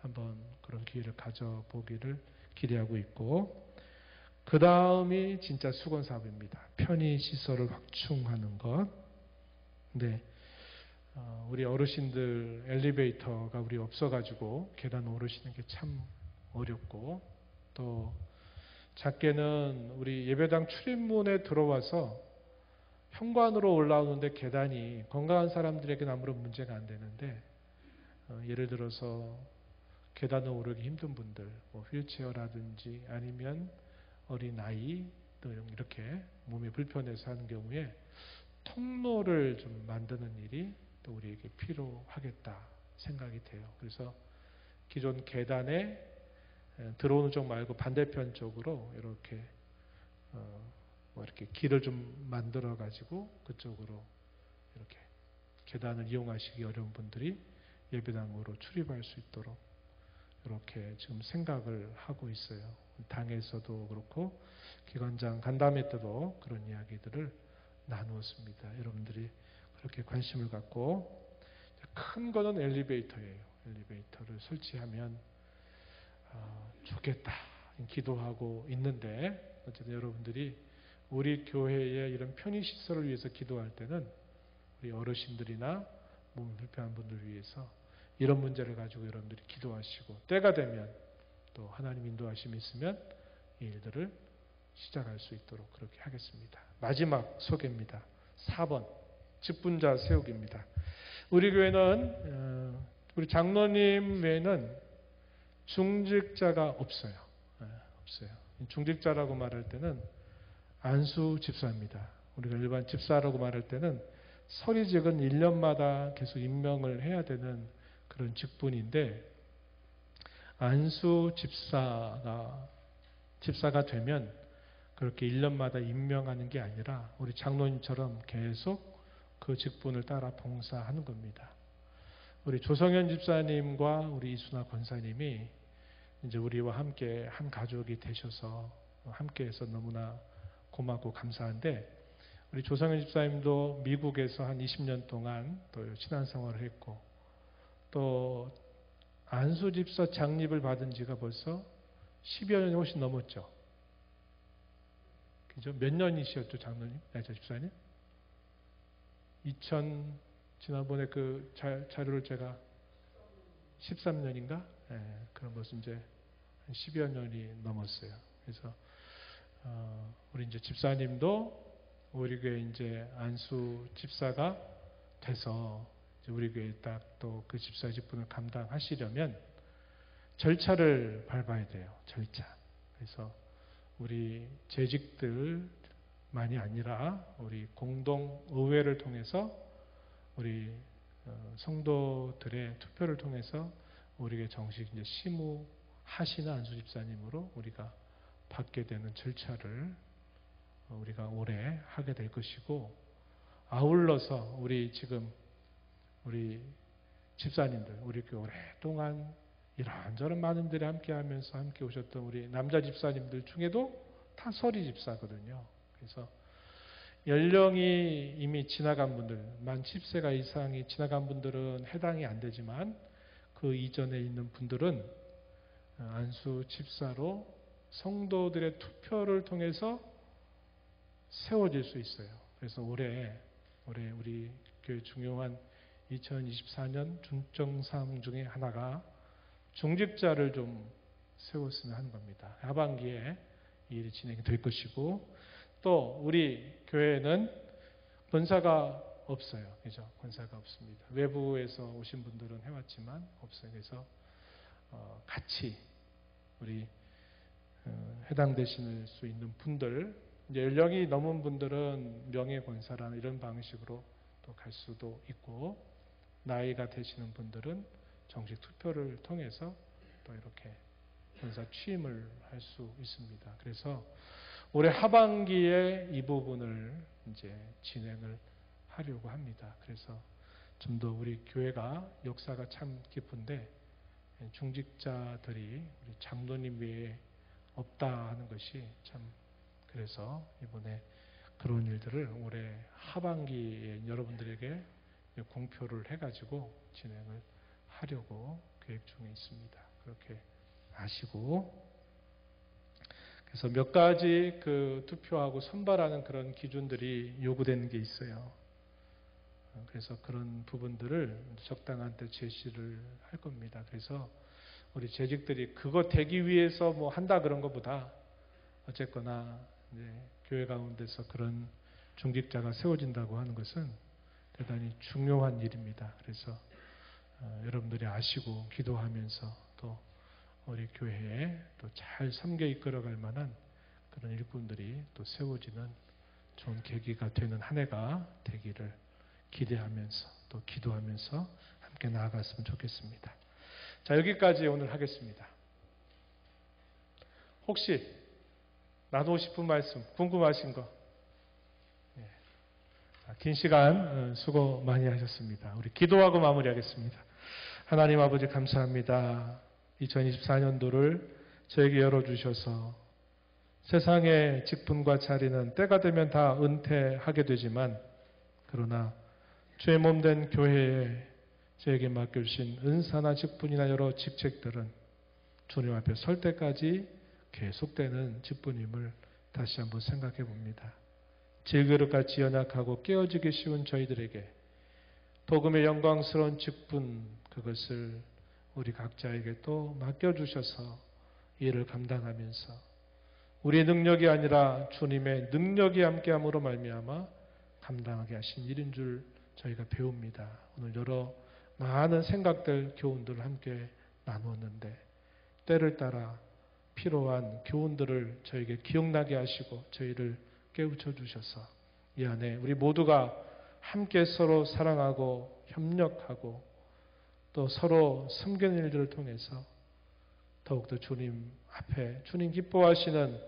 한번 그런 기회를 가져보기를 기대하고 있고, 그 다음이 진짜 수건 사업입니다. 편의 시설을 확충하는 것. 근데 우리 어르신들 엘리베이터가 우리 없어가지고 계단 오르시는 게 참 어렵고, 또 작게는 우리 예배당 출입문에 들어와서 현관으로 올라오는데 계단이 건강한 사람들에게는 아무런 문제가 안 되는데 예를 들어서 계단을 오르기 힘든 분들, 뭐 휠체어라든지 아니면 어린아이 또 이렇게 몸이 불편해서 하는 경우에 통로를 좀 만드는 일이 또 우리에게 필요하겠다 생각이 돼요. 그래서 기존 계단에 들어오는 쪽 말고 반대편 쪽으로 이렇게 뭐 이렇게 길을 좀 만들어 가지고 그쪽으로 이렇게 계단을 이용하시기 어려운 분들이 예배당으로 출입할 수 있도록 이렇게 지금 생각을 하고 있어요. 당에서도 그렇고 기관장 간담회 때도 그런 이야기들을 나누었습니다. 여러분들이 그렇게 관심을 갖고, 큰 거는 엘리베이터예요. 엘리베이터를 설치하면 좋겠다 기도하고 있는데, 어쨌든 여러분들이 우리 교회의 이런 편의시설을 위해서 기도할 때는 우리 어르신들이나 몸이 불편한 분들을 위해서 이런 문제를 가지고 여러분들이 기도하시고, 때가 되면 또 하나님 인도하심이 있으면 이 일들을 시작할 수 있도록 그렇게 하겠습니다. 마지막 소개입니다. 4번 직분자 세우기입니다. 우리 교회는 우리 장로님 외에는 중직자가 없어요. 없어요. 중직자라고 말할 때는 안수 집사입니다. 우리가 일반 집사라고 말할 때는 서리직은 1년마다 계속 임명을 해야 되는 그런 직분인데, 안수 집사가 되면 그렇게 1년마다 임명하는 게 아니라 우리 장로님처럼 계속 그 직분을 따라 봉사하는 겁니다. 우리 조성현 집사님과 우리 이순아 권사님이 이제 우리와 함께 한 가족이 되셔서 함께해서 너무나 고맙고 감사한데, 우리 조성현 집사님도 미국에서 한 20년 동안 또 신앙생활을 했고, 또 안수 집사 장립을 받은 지가 벌써 10여 년이 훨씬 넘었죠. 그죠? 몇 년이셨죠, 장로님? 저 집사님? 지난번에 그 자료를 제가 13년인가? 그런 것은 이제 한 10여 년이 넘었어요. 그래서 우리 이제 집사님도 우리 교회 이제 안수 집사가 돼서 이제 우리 교회에 딱 또 그 집사 직분을 감당하시려면 절차를 밟아야 돼요. 절차. 그래서 우리 재직들만이 아니라 우리 공동의회를 통해서 우리 성도들의 투표를 통해서 우리에게 정식 이제 시무하시는 안수 집사님으로 우리가 받게 되는 절차를 우리가 올해 하게 될 것이고, 아울러서 우리 지금 우리 집사님들, 우리 교회 오랫동안 이런저런 많은 분들이 함께 하면서 함께 오셨던 우리 남자 집사님들 중에도 다 서리 집사거든요. 그래서 연령이 이미 지나간 분들, 만 10세가 이상이 지나간 분들은 해당이 안 되지만 그 이전에 있는 분들은 안수 집사로 성도들의 투표를 통해서 세워질 수 있어요. 그래서 올해 우리 교회 중요한 2024년 중정사항 중에 하나가 중직자를 좀 세웠으면 하는 겁니다. 하반기에 이 일이 진행이 될 것이고, 또 우리 교회는 권사가 없어요. 그죠? 권사가 없습니다. 외부에서 오신 분들은 해왔지만 없어요. 그래서 같이 우리 해당되실 수 있는 분들, 이제 연령이 넘은 분들은 명예권사라는 이런 방식으로 또 갈 수도 있고, 나이가 되시는 분들은 정식 투표를 통해서 또 이렇게 권사 취임을 할 수 있습니다. 그래서 올해 하반기에 이 부분을 이제 진행을 하려고 합니다. 그래서 좀 더 우리 교회가 역사가 참 깊은데 중직자들이 우리 장로님 외에 없다 하는 것이 참, 그래서 이번에 그런 일들을 올해 하반기에 여러분들에게 공표를 해가지고 진행을 하려고 계획 중에 있습니다. 그렇게 아시고, 그래서 몇 가지 그 투표하고 선발하는 그런 기준들이 요구되는 게 있어요. 그래서 그런 부분들을 적당한 때 제시를 할 겁니다. 그래서 우리 재직들이 그거 되기 위해서 뭐 한다 그런 것보다 어쨌거나 이제 교회 가운데서 그런 중직자가 세워진다고 하는 것은 대단히 중요한 일입니다. 그래서 여러분들이 아시고 기도하면서 또 우리 교회에 또 잘 섬겨 이끌어갈 만한 그런 일꾼들이 또 세워지는 좋은 계기가 되는 한 해가 되기를 기대하면서 또 기도하면서 함께 나아갔으면 좋겠습니다. 자, 여기까지 오늘 하겠습니다. 혹시 나누고 싶은 말씀, 궁금하신 거? 긴 시간 수고 많이 하셨습니다. 우리 기도하고 마무리하겠습니다. 하나님 아버지 감사합니다. 2024년도를 저에게 열어주셔서 세상의 직분과 자리는 때가 되면 다 은퇴하게 되지만, 그러나 주의 몸된 교회에 저에게 맡겨주신 은사나 직분이나 여러 직책들은 주님 앞에 설 때까지 계속되는 직분임을 다시 한번 생각해 봅니다. 질그릇같이 연약하고 깨어지기 쉬운 저희들에게 복음의 영광스러운 직분, 그것을 우리 각자에게 또 맡겨주셔서 이를 감당하면서 우리의 능력이 아니라 주님의 능력이 함께함으로 말미암아 감당하게 하신 일인 줄 저희가 배웁니다. 오늘 여러 많은 생각들, 교훈들을 함께 나누었는데 때를 따라 필요한 교훈들을 저에게 기억나게 하시고 저희를 깨우쳐 주셔서 이 안에 우리 모두가 함께 서로 사랑하고 협력하고 또 서로 섬기는 일들을 통해서 더욱더 주님 앞에 주님 기뻐하시는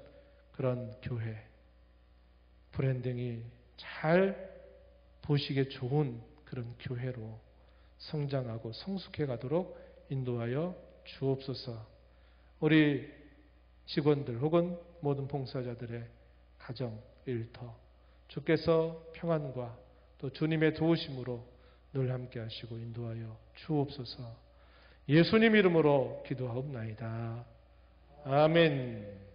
그런 교회, 브랜딩이 잘 보시기에 좋은 그런 교회로 성장하고 성숙해 가도록 인도하여 주옵소서. 우리 직원들 혹은 모든 봉사자들의 가정, 일터, 주께서 평안과 또 주님의 도우심으로 늘 함께 하시고 인도하여 주옵소서. 예수님 이름으로 기도하옵나이다. 아멘.